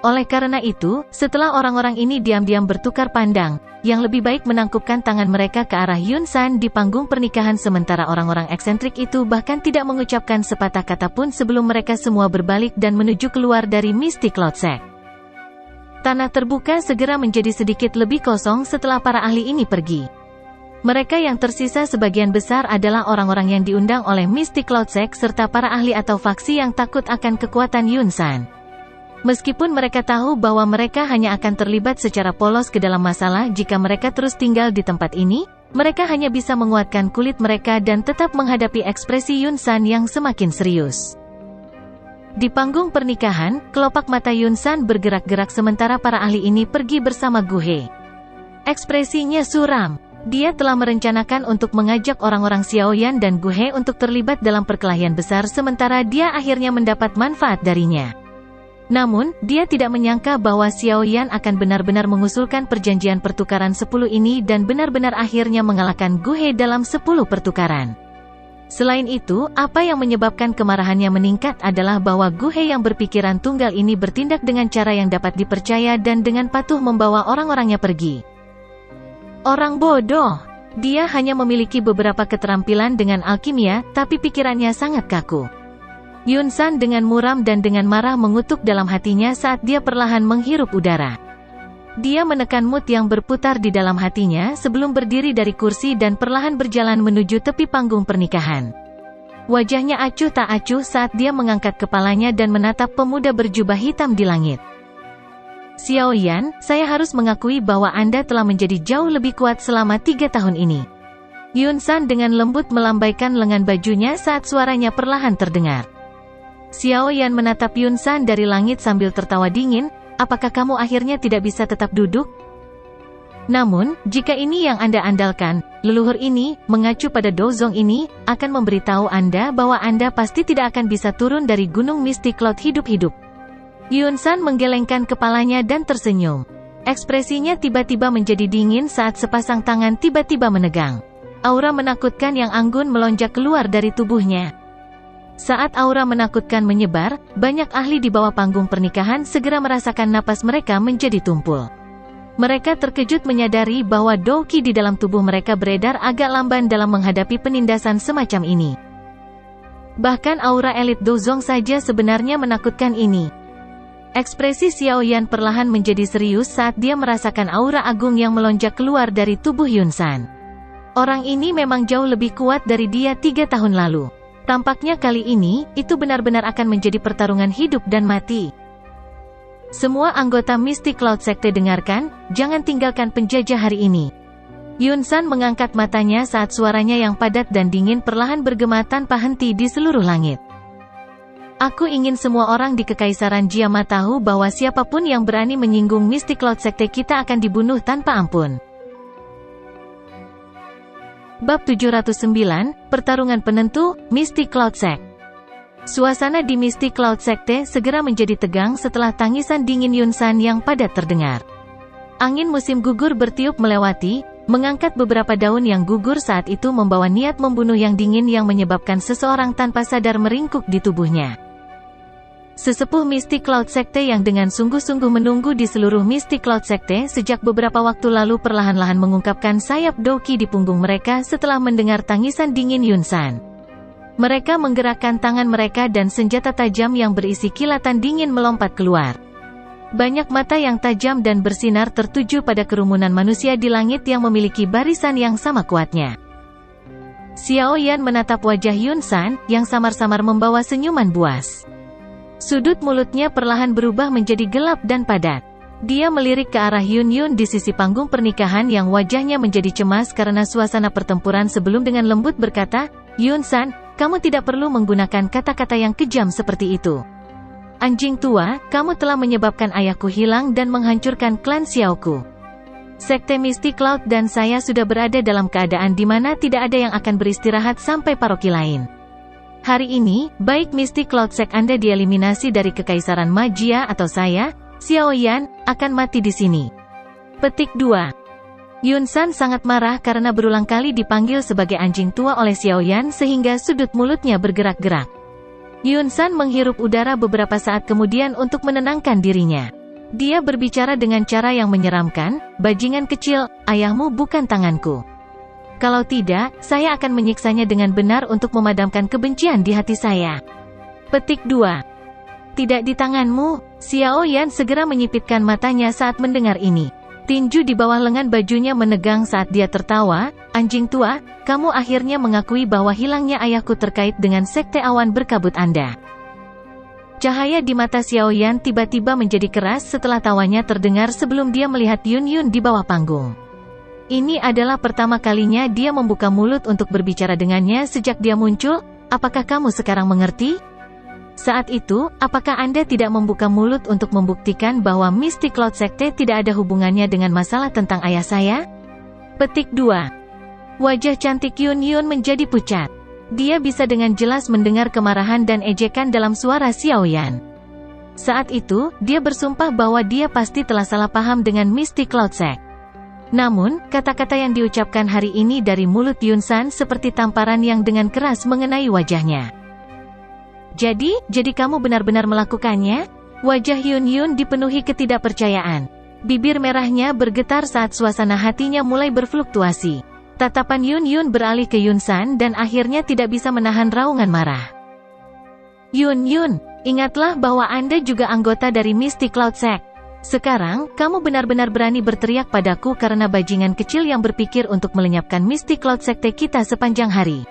Oleh karena itu, setelah orang-orang ini diam-diam bertukar pandang, yang lebih baik menangkupkan tangan mereka ke arah Yun San di panggung pernikahan sementara orang-orang eksentrik itu bahkan tidak mengucapkan sepatah kata pun sebelum mereka semua berbalik dan menuju keluar dari Mystic Cloud Sect. Tanah terbuka segera menjadi sedikit lebih kosong setelah para ahli ini pergi. Mereka yang tersisa sebagian besar adalah orang-orang yang diundang oleh Mystic Cloud Sect serta para ahli atau faksi yang takut akan kekuatan Yun San. Meskipun mereka tahu bahwa mereka hanya akan terlibat secara polos ke dalam masalah jika mereka terus tinggal di tempat ini, Mereka hanya bisa menguatkan kulit mereka dan tetap menghadapi ekspresi Yunsan yang semakin serius. Di panggung pernikahan, kelopak mata Yunsan bergerak-gerak sementara para ahli ini pergi bersama Gu He. Ekspresinya suram. Dia telah merencanakan untuk mengajak orang-orang Xiaoyan dan Gu He untuk terlibat dalam perkelahian besar sementara dia akhirnya mendapat manfaat darinya. Namun, dia tidak menyangka bahwa Xiaoyan akan benar-benar mengusulkan perjanjian pertukaran 10 ini dan benar-benar akhirnya mengalahkan Gu He dalam 10 pertukaran. Selain itu, apa yang menyebabkan kemarahannya meningkat adalah bahwa Gu He yang berpikiran tunggal ini bertindak dengan cara yang dapat dipercaya dan dengan patuh membawa orang-orangnya pergi. Orang bodoh. Dia hanya memiliki beberapa keterampilan dengan alkimia, tapi pikirannya sangat kaku. Yunsan dengan muram dan dengan marah mengutuk dalam hatinya saat dia perlahan menghirup udara. Dia menekan mood yang berputar di dalam hatinya sebelum berdiri dari kursi dan perlahan berjalan menuju tepi panggung pernikahan. Wajahnya acuh tak acuh saat dia mengangkat kepalanya dan menatap pemuda berjubah hitam di langit. Xiaoyan, saya harus mengakui bahwa Anda telah menjadi jauh lebih kuat selama 3 tahun ini. Yunsan dengan lembut melambaikan lengan bajunya saat suaranya perlahan terdengar. Xiaoyan menatap Yunsan dari langit sambil tertawa dingin, apakah kamu akhirnya tidak bisa tetap duduk? Namun, jika ini yang Anda andalkan, leluhur ini, mengacu pada Dozong ini, akan memberitahu Anda bahwa Anda pasti tidak akan bisa turun dari Gunung Misty Cloud hidup-hidup. Yunsan menggelengkan kepalanya dan tersenyum. Ekspresinya tiba-tiba menjadi dingin saat sepasang tangan tiba-tiba menegang. Aura menakutkan yang anggun melonjak keluar dari tubuhnya. Saat aura menakutkan menyebar, banyak ahli di bawah panggung pernikahan segera merasakan napas mereka menjadi tumpul. Mereka terkejut menyadari bahwa Dou Qi di dalam tubuh mereka beredar agak lamban dalam menghadapi penindasan semacam ini. Bahkan aura elit Dozong saja sebenarnya menakutkan ini. Ekspresi Xiaoyan perlahan menjadi serius saat dia merasakan aura agung yang melonjak keluar dari tubuh Yunsan. Orang ini memang jauh lebih kuat dari dia 3 tahun lalu. Tampaknya kali ini, itu benar-benar akan menjadi pertarungan hidup dan mati. Semua anggota Misty Cloud Sekte dengarkan, jangan tinggalkan penjajah hari ini. Yunsan mengangkat matanya saat suaranya yang padat dan dingin perlahan bergema tanpa henti di seluruh langit. Aku ingin semua orang di Kekaisaran Jiama tahu bahwa siapapun yang berani menyinggung Misty Cloud Sekte kita akan dibunuh tanpa ampun. Bab 709, Pertarungan Penentu, Misty Cloud Sect. Suasana di Misty Cloud Sekte segera menjadi tegang setelah tangisan dingin Yunsan yang padat terdengar. Angin musim gugur bertiup melewati, mengangkat beberapa daun yang gugur saat itu membawa niat membunuh yang dingin yang menyebabkan seseorang tanpa sadar meringkuk di tubuhnya. Sesepuh Misty Cloud Sekte yang dengan sungguh-sungguh menunggu di seluruh Misty Cloud Sekte sejak beberapa waktu lalu perlahan-lahan mengungkapkan sayap Dou Qi di punggung mereka setelah mendengar tangisan dingin Yunsan. Mereka menggerakkan tangan mereka dan senjata tajam yang berisi kilatan dingin melompat keluar. Banyak mata yang tajam dan bersinar tertuju pada kerumunan manusia di langit yang memiliki barisan yang sama kuatnya. Xiaoyan menatap wajah Yunsan, yang samar-samar membawa senyuman buas. Sudut mulutnya perlahan berubah menjadi gelap dan padat. Dia melirik ke arah Yun di sisi panggung pernikahan yang wajahnya menjadi cemas karena suasana pertempuran sebelum dengan lembut berkata, Yunsan, kamu tidak perlu menggunakan kata-kata yang kejam seperti itu. Anjing tua, kamu telah menyebabkan ayahku hilang dan menghancurkan klan Xiaoku. Sekte Misty Cloud dan saya sudah berada dalam keadaan di mana tidak ada yang akan beristirahat sampai paroki lain. Hari ini, baik Misty Cloud Sect Anda dieliminasi dari Kekaisaran Magia atau saya, Xiaoyan, akan mati di sini. Petik 2. Yunsan sangat marah karena berulang kali dipanggil sebagai anjing tua oleh Xiaoyan sehingga sudut mulutnya bergerak-gerak. Yunsan menghirup udara beberapa saat kemudian untuk menenangkan dirinya. Dia berbicara dengan cara yang menyeramkan, bajingan kecil, ayahmu bukan tanganku. Kalau tidak, saya akan menyiksanya dengan benar untuk memadamkan kebencian di hati saya. Petik 2. Tidak di tanganmu, Xiaoyan segera menyipitkan matanya saat mendengar ini. Tinju di bawah lengan bajunya menegang saat dia tertawa, anjing tua, kamu akhirnya mengakui bahwa hilangnya ayahku terkait dengan sekte awan berkabut Anda. Cahaya di mata Xiaoyan tiba-tiba menjadi keras setelah tawanya terdengar sebelum dia melihat Yun di bawah panggung. Ini adalah pertama kalinya dia membuka mulut untuk berbicara dengannya sejak dia muncul. Apakah kamu sekarang mengerti? Saat itu, apakah Anda tidak membuka mulut untuk membuktikan bahwa Mystic Cloud Sekte tidak ada hubungannya dengan masalah tentang ayah saya? Petik 2. Wajah cantik Yun Yun menjadi pucat. Dia bisa dengan jelas mendengar kemarahan dan ejekan dalam suara Xiaoyan. Saat itu, dia bersumpah bahwa dia pasti telah salah paham dengan Mystic Cloud Sect. Namun, kata-kata yang diucapkan hari ini dari mulut Yun San seperti tamparan yang dengan keras mengenai wajahnya. Jadi kamu benar-benar melakukannya? Wajah Yun Yun dipenuhi ketidakpercayaan. Bibir merahnya bergetar saat suasana hatinya mulai berfluktuasi. Tatapan Yun Yun beralih ke Yun San dan akhirnya tidak bisa menahan raungan marah. Yun Yun, ingatlah bahwa Anda juga anggota dari Mystic Cloud Sect. Sekarang, kamu benar-benar berani berteriak padaku karena bajingan kecil yang berpikir untuk melenyapkan Mystic Cloud Sekte kita sepanjang hari.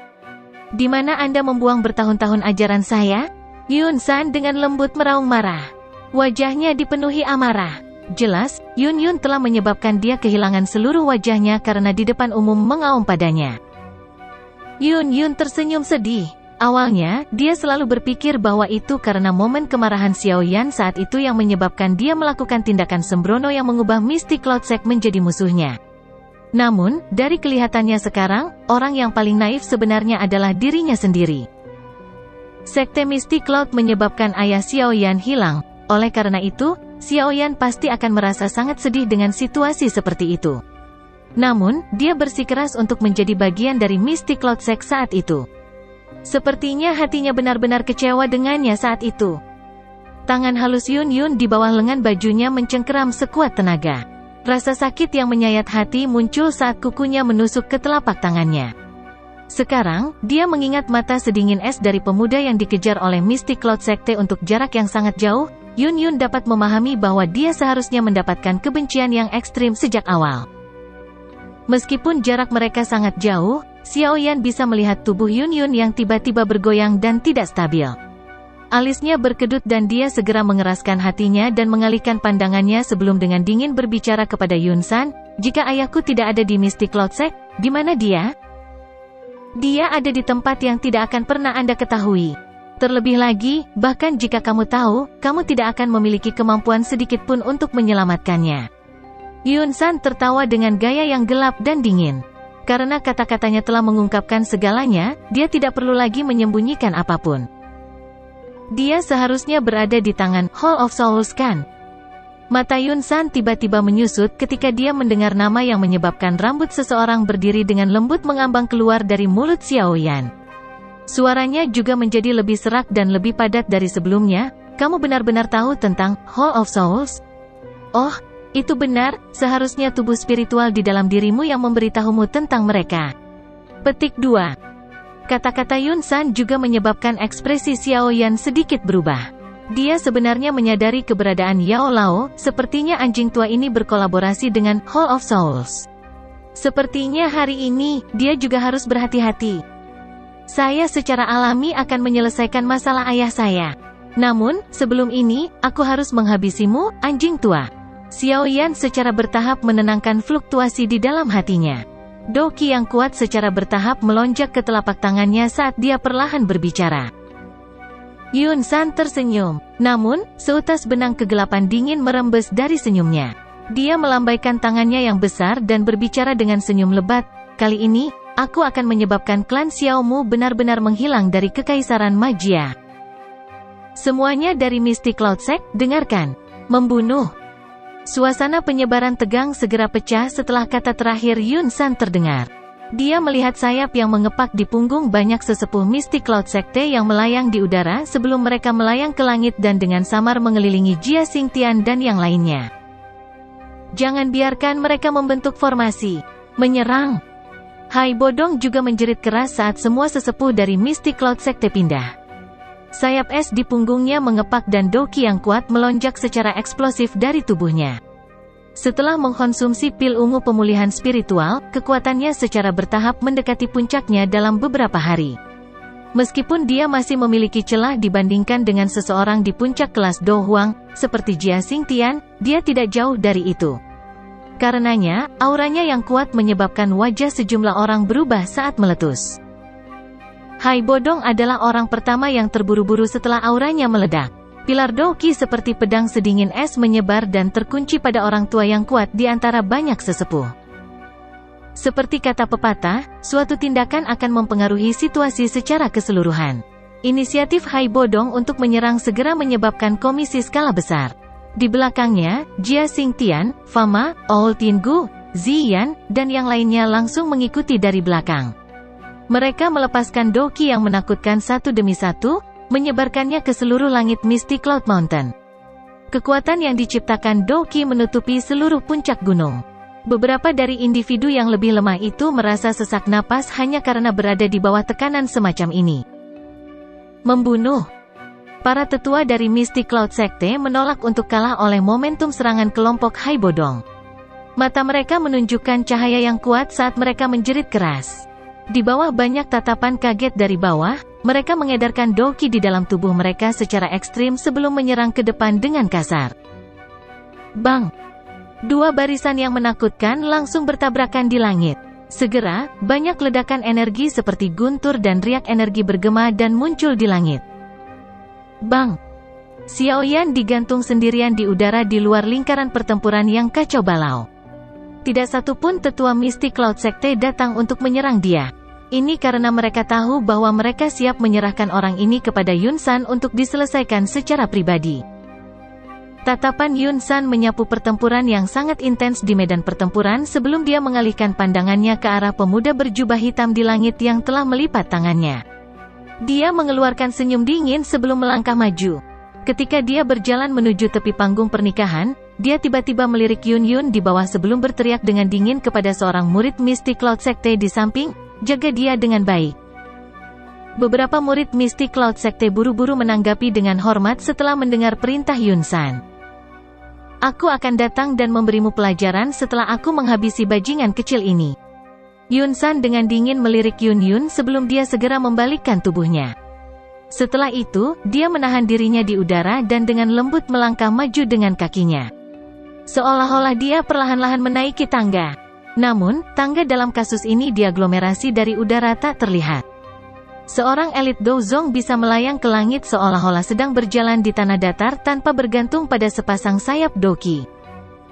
Di mana Anda membuang bertahun-tahun ajaran saya? Yun San dengan lembut meraung marah. Wajahnya dipenuhi amarah. Jelas, Yun Yun telah menyebabkan dia kehilangan seluruh wajahnya karena di depan umum mengaum padanya. Yun Yun tersenyum sedih. Awalnya, dia selalu berpikir bahwa itu karena momen kemarahan Xiaoyan saat itu yang menyebabkan dia melakukan tindakan sembrono yang mengubah Mystic Cloud Sect menjadi musuhnya. Namun, dari kelihatannya sekarang, orang yang paling naif sebenarnya adalah dirinya sendiri. Sekte Mystic Cloud menyebabkan ayah Xiaoyan hilang, oleh karena itu, Xiaoyan pasti akan merasa sangat sedih dengan situasi seperti itu. Namun, dia bersikeras untuk menjadi bagian dari Mystic Cloud Sect saat itu. Sepertinya hatinya benar-benar kecewa dengannya saat itu. Tangan halus Yun Yun di bawah lengan bajunya mencengkeram sekuat tenaga. Rasa sakit yang menyayat hati muncul saat kukunya menusuk ke telapak tangannya. Sekarang, dia mengingat mata sedingin es dari pemuda yang dikejar oleh Mystic Cloud Sekte untuk jarak yang sangat jauh. Yun Yun dapat memahami bahwa dia seharusnya mendapatkan kebencian yang ekstrim sejak awal. Meskipun jarak mereka sangat jauh, Xiaoyan bisa melihat tubuh Yun Yun yang tiba-tiba bergoyang dan tidak stabil. Alisnya berkedut dan dia segera mengeraskan hatinya dan mengalihkan pandangannya sebelum dengan dingin berbicara kepada Yun San, "Jika ayahku tidak ada di Mystic Cloud Sect, di mana dia?" "Dia ada di tempat yang tidak akan pernah Anda ketahui. Terlebih lagi, bahkan jika kamu tahu, kamu tidak akan memiliki kemampuan sedikit pun untuk menyelamatkannya." Yun San tertawa dengan gaya yang gelap dan dingin. Karena kata-katanya telah mengungkapkan segalanya, dia tidak perlu lagi menyembunyikan apapun. Dia seharusnya berada di tangan Hall of Souls kan? Mata Yun San tiba-tiba menyusut ketika dia mendengar nama yang menyebabkan rambut seseorang berdiri dengan lembut mengambang keluar dari mulut Xiaoyan. Suaranya juga menjadi lebih serak dan lebih padat dari sebelumnya. "Kamu benar-benar tahu tentang Hall of Souls?" "Oh, itu benar, seharusnya tubuh spiritual di dalam dirimu yang memberitahumu tentang mereka." Petik 2. Kata-kata Yun San juga menyebabkan ekspresi Xiaoyan sedikit berubah. Dia sebenarnya menyadari keberadaan Yao Lao, sepertinya anjing tua ini berkolaborasi dengan Hall of Souls. Sepertinya hari ini, dia juga harus berhati-hati. "Saya secara alami akan menyelesaikan masalah ayah saya. Namun, sebelum ini, aku harus menghabisimu, anjing tua." Xiaoyan secara bertahap menenangkan fluktuasi di dalam hatinya. Doki yang kuat secara bertahap melonjak ke telapak tangannya saat dia perlahan berbicara. Yun San tersenyum. Namun, seutas benang kegelapan dingin merembes dari senyumnya. Dia melambaikan tangannya yang besar dan berbicara dengan senyum lebat. "Kali ini, aku akan menyebabkan klan Xiaomu benar-benar menghilang dari kekaisaran magia. Semuanya dari Mystic Cloud Sect, dengarkan. Membunuh." Suasana penyebaran tegang segera pecah setelah kata terakhir Yun San terdengar. Dia melihat sayap yang mengepak di punggung banyak sesepuh Mystic Cloud Sekte yang melayang di udara sebelum mereka melayang ke langit dan dengan samar mengelilingi Jia Xingtian dan yang lainnya. "Jangan biarkan mereka membentuk formasi. Menyerang!" Hai Bodong juga menjerit keras saat semua sesepuh dari Mystic Cloud Sekte pindah. Sayap es di punggungnya mengepak dan doki yang kuat melonjak secara eksplosif dari tubuhnya. Setelah mengkonsumsi pil ungu pemulihan spiritual, kekuatannya secara bertahap mendekati puncaknya dalam beberapa hari. Meskipun dia masih memiliki celah dibandingkan dengan seseorang di puncak kelas Do Huang, seperti Jia Xingtian, dia tidak jauh dari itu. Karenanya, auranya yang kuat menyebabkan wajah sejumlah orang berubah saat meletus. Haibodong adalah orang pertama yang terburu-buru setelah auranya meledak. Pilar Doki seperti pedang sedingin es menyebar dan terkunci pada orang tua yang kuat di antara banyak sesepuh. Seperti kata pepatah, suatu tindakan akan mempengaruhi situasi secara keseluruhan. Inisiatif Haibodong untuk menyerang segera menyebabkan komisi skala besar. Di belakangnya, Jia Xingtian, Fama, Oul Tinggu, Ziyan, dan yang lainnya langsung mengikuti dari belakang. Mereka melepaskan Doki yang menakutkan satu demi satu, menyebarkannya ke seluruh langit Misty Cloud Mountain. Kekuatan yang diciptakan Doki menutupi seluruh puncak gunung. Beberapa dari individu yang lebih lemah itu merasa sesak napas hanya karena berada di bawah tekanan semacam ini. Membunuh. Para tetua dari Misty Cloud Sekte menolak untuk kalah oleh momentum serangan kelompok Haibodong. Mata mereka menunjukkan cahaya yang kuat saat mereka menjerit keras. Di bawah banyak tatapan kaget dari bawah, mereka mengedarkan Doki di dalam tubuh mereka secara ekstrim sebelum menyerang ke depan dengan kasar. Bang! Dua barisan yang menakutkan langsung bertabrakan di langit. Segera, banyak ledakan energi seperti guntur dan riak energi bergema dan muncul di langit. Bang! Xiaoyan digantung sendirian di udara di luar lingkaran pertempuran yang kacau balau. Tidak satu pun tetua Misty Cloud Sekte datang untuk menyerang dia. Ini karena mereka tahu bahwa mereka siap menyerahkan orang ini kepada Yun San untuk diselesaikan secara pribadi. Tatapan Yun San menyapu pertempuran yang sangat intens di medan pertempuran sebelum dia mengalihkan pandangannya ke arah pemuda berjubah hitam di langit yang telah melipat tangannya. Dia mengeluarkan senyum dingin sebelum melangkah maju. Ketika dia berjalan menuju tepi panggung pernikahan, dia tiba-tiba melirik Yun di bawah sebelum berteriak dengan dingin kepada seorang murid Misty Cloud Sekte di samping, "Jaga dia dengan baik." Beberapa murid Misty Cloud Sekte buru-buru menanggapi dengan hormat setelah mendengar perintah Yun San. "Aku akan datang dan memberimu pelajaran setelah aku menghabisi bajingan kecil ini." Yun San dengan dingin melirik Yun sebelum dia segera membalikkan tubuhnya. Setelah itu, dia menahan dirinya di udara dan dengan lembut melangkah maju dengan kakinya. Seolah-olah dia perlahan-lahan menaiki tangga. Namun, tangga dalam kasus ini diaglomerasi dari udara tak terlihat. Seorang elit Douzong bisa melayang ke langit seolah-olah sedang berjalan di tanah datar tanpa bergantung pada sepasang sayap Doki.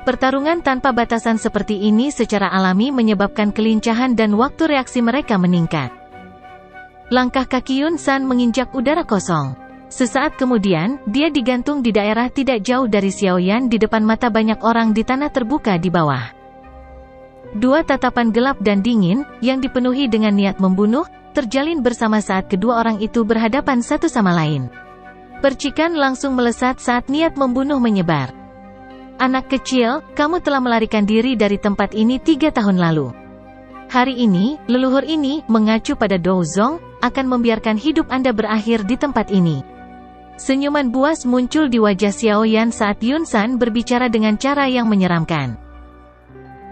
Pertarungan tanpa batasan seperti ini secara alami menyebabkan kelincahan dan waktu reaksi mereka meningkat. Langkah kaki Yun San menginjak udara kosong. Sesaat kemudian, dia digantung di daerah tidak jauh dari Xiaoyan di depan mata banyak orang di tanah terbuka di bawah. Dua tatapan gelap dan dingin, yang dipenuhi dengan niat membunuh, terjalin bersama saat kedua orang itu berhadapan satu sama lain. Percikan langsung melesat saat niat membunuh menyebar. "Anak kecil, kamu telah melarikan diri dari tempat ini 3 tahun lalu. Hari ini, leluhur ini, mengacu pada Douzong, akan membiarkan hidup Anda berakhir di tempat ini." Senyuman buas muncul di wajah Xiaoyan saat Yun San berbicara dengan cara yang menyeramkan.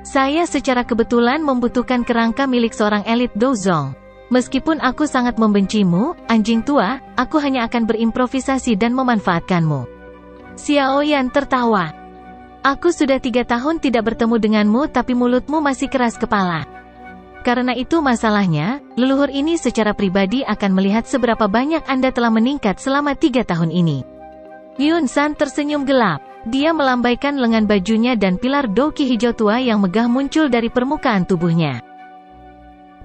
"Saya secara kebetulan membutuhkan kerangka milik seorang elit Douzong. Meskipun aku sangat membencimu, anjing tua, aku hanya akan berimprovisasi dan memanfaatkanmu." Xiaoyan tertawa. "Aku sudah 3 tahun tidak bertemu denganmu tapi mulutmu masih keras kepala. Karena itu masalahnya, leluhur ini secara pribadi akan melihat seberapa banyak Anda telah meningkat selama 3 tahun ini." Yun San tersenyum gelap. Dia melambaikan lengan bajunya dan pilar Doki hijau tua yang megah muncul dari permukaan tubuhnya.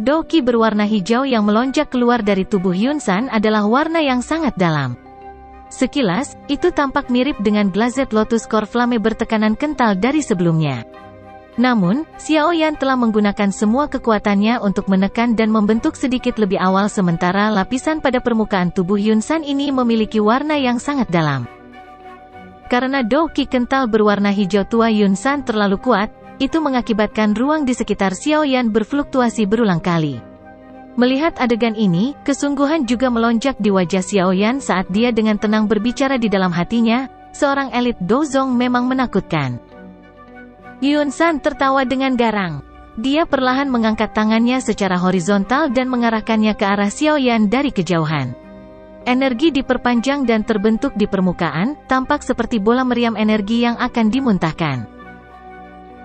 Doki berwarna hijau yang melonjak keluar dari tubuh Yun San adalah warna yang sangat dalam. Sekilas, itu tampak mirip dengan Glazed Lotus Core Flame bertekanan kental dari sebelumnya. Namun, Xiaoyan telah menggunakan semua kekuatannya untuk menekan dan membentuk sedikit lebih awal sementara lapisan pada permukaan tubuh Yun San ini memiliki warna yang sangat dalam. Karena Doki kental berwarna hijau tua Yun San terlalu kuat, itu mengakibatkan ruang di sekitar Xiaoyan berfluktuasi berulang kali. Melihat adegan ini, kesungguhan juga melonjak di wajah Xiaoyan saat dia dengan tenang berbicara di dalam hatinya, seorang elit Douzong memang menakutkan. Yun San tertawa dengan garang. Dia perlahan mengangkat tangannya secara horizontal dan mengarahkannya ke arah Xiaoyan dari kejauhan. Energi diperpanjang dan terbentuk di permukaan, tampak seperti bola meriam energi yang akan dimuntahkan.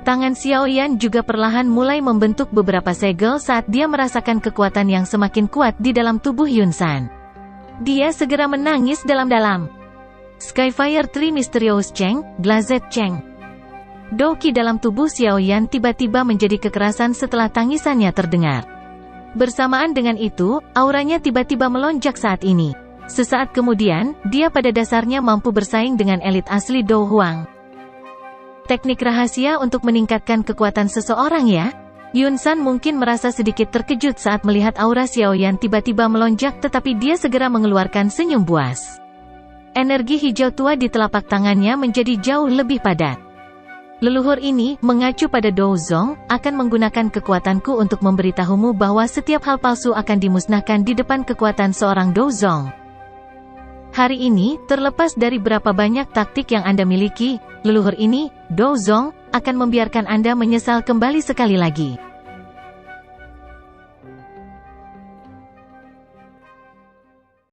Tangan Xiaoyan juga perlahan mulai membentuk beberapa segel saat dia merasakan kekuatan yang semakin kuat di dalam tubuh Yunsan. Dia segera menangis dalam-dalam. Skyfire Tree Mysterious Cheng, Glazed Cheng. Doqi dalam tubuh Xiaoyan tiba-tiba menjadi kekerasan setelah tangisannya terdengar. Bersamaan dengan itu, auranya tiba-tiba melonjak saat ini. Sesaat kemudian, dia pada dasarnya mampu bersaing dengan elit asli Dou Huang. Teknik rahasia untuk meningkatkan kekuatan seseorang ya? Yunsan mungkin merasa sedikit terkejut saat melihat aura Xiaoyan tiba-tiba melonjak, tetapi dia segera mengeluarkan senyum buas. Energi hijau tua di telapak tangannya menjadi jauh lebih padat. Leluhur ini, mengacu pada Dou Zong, akan menggunakan kekuatanku untuk memberitahumu bahwa setiap hal palsu akan dimusnahkan di depan kekuatan seorang Dou Zong. Hari ini, terlepas dari berapa banyak taktik yang Anda miliki, leluhur ini, Dou Zong, akan membiarkan Anda menyesal kembali sekali lagi.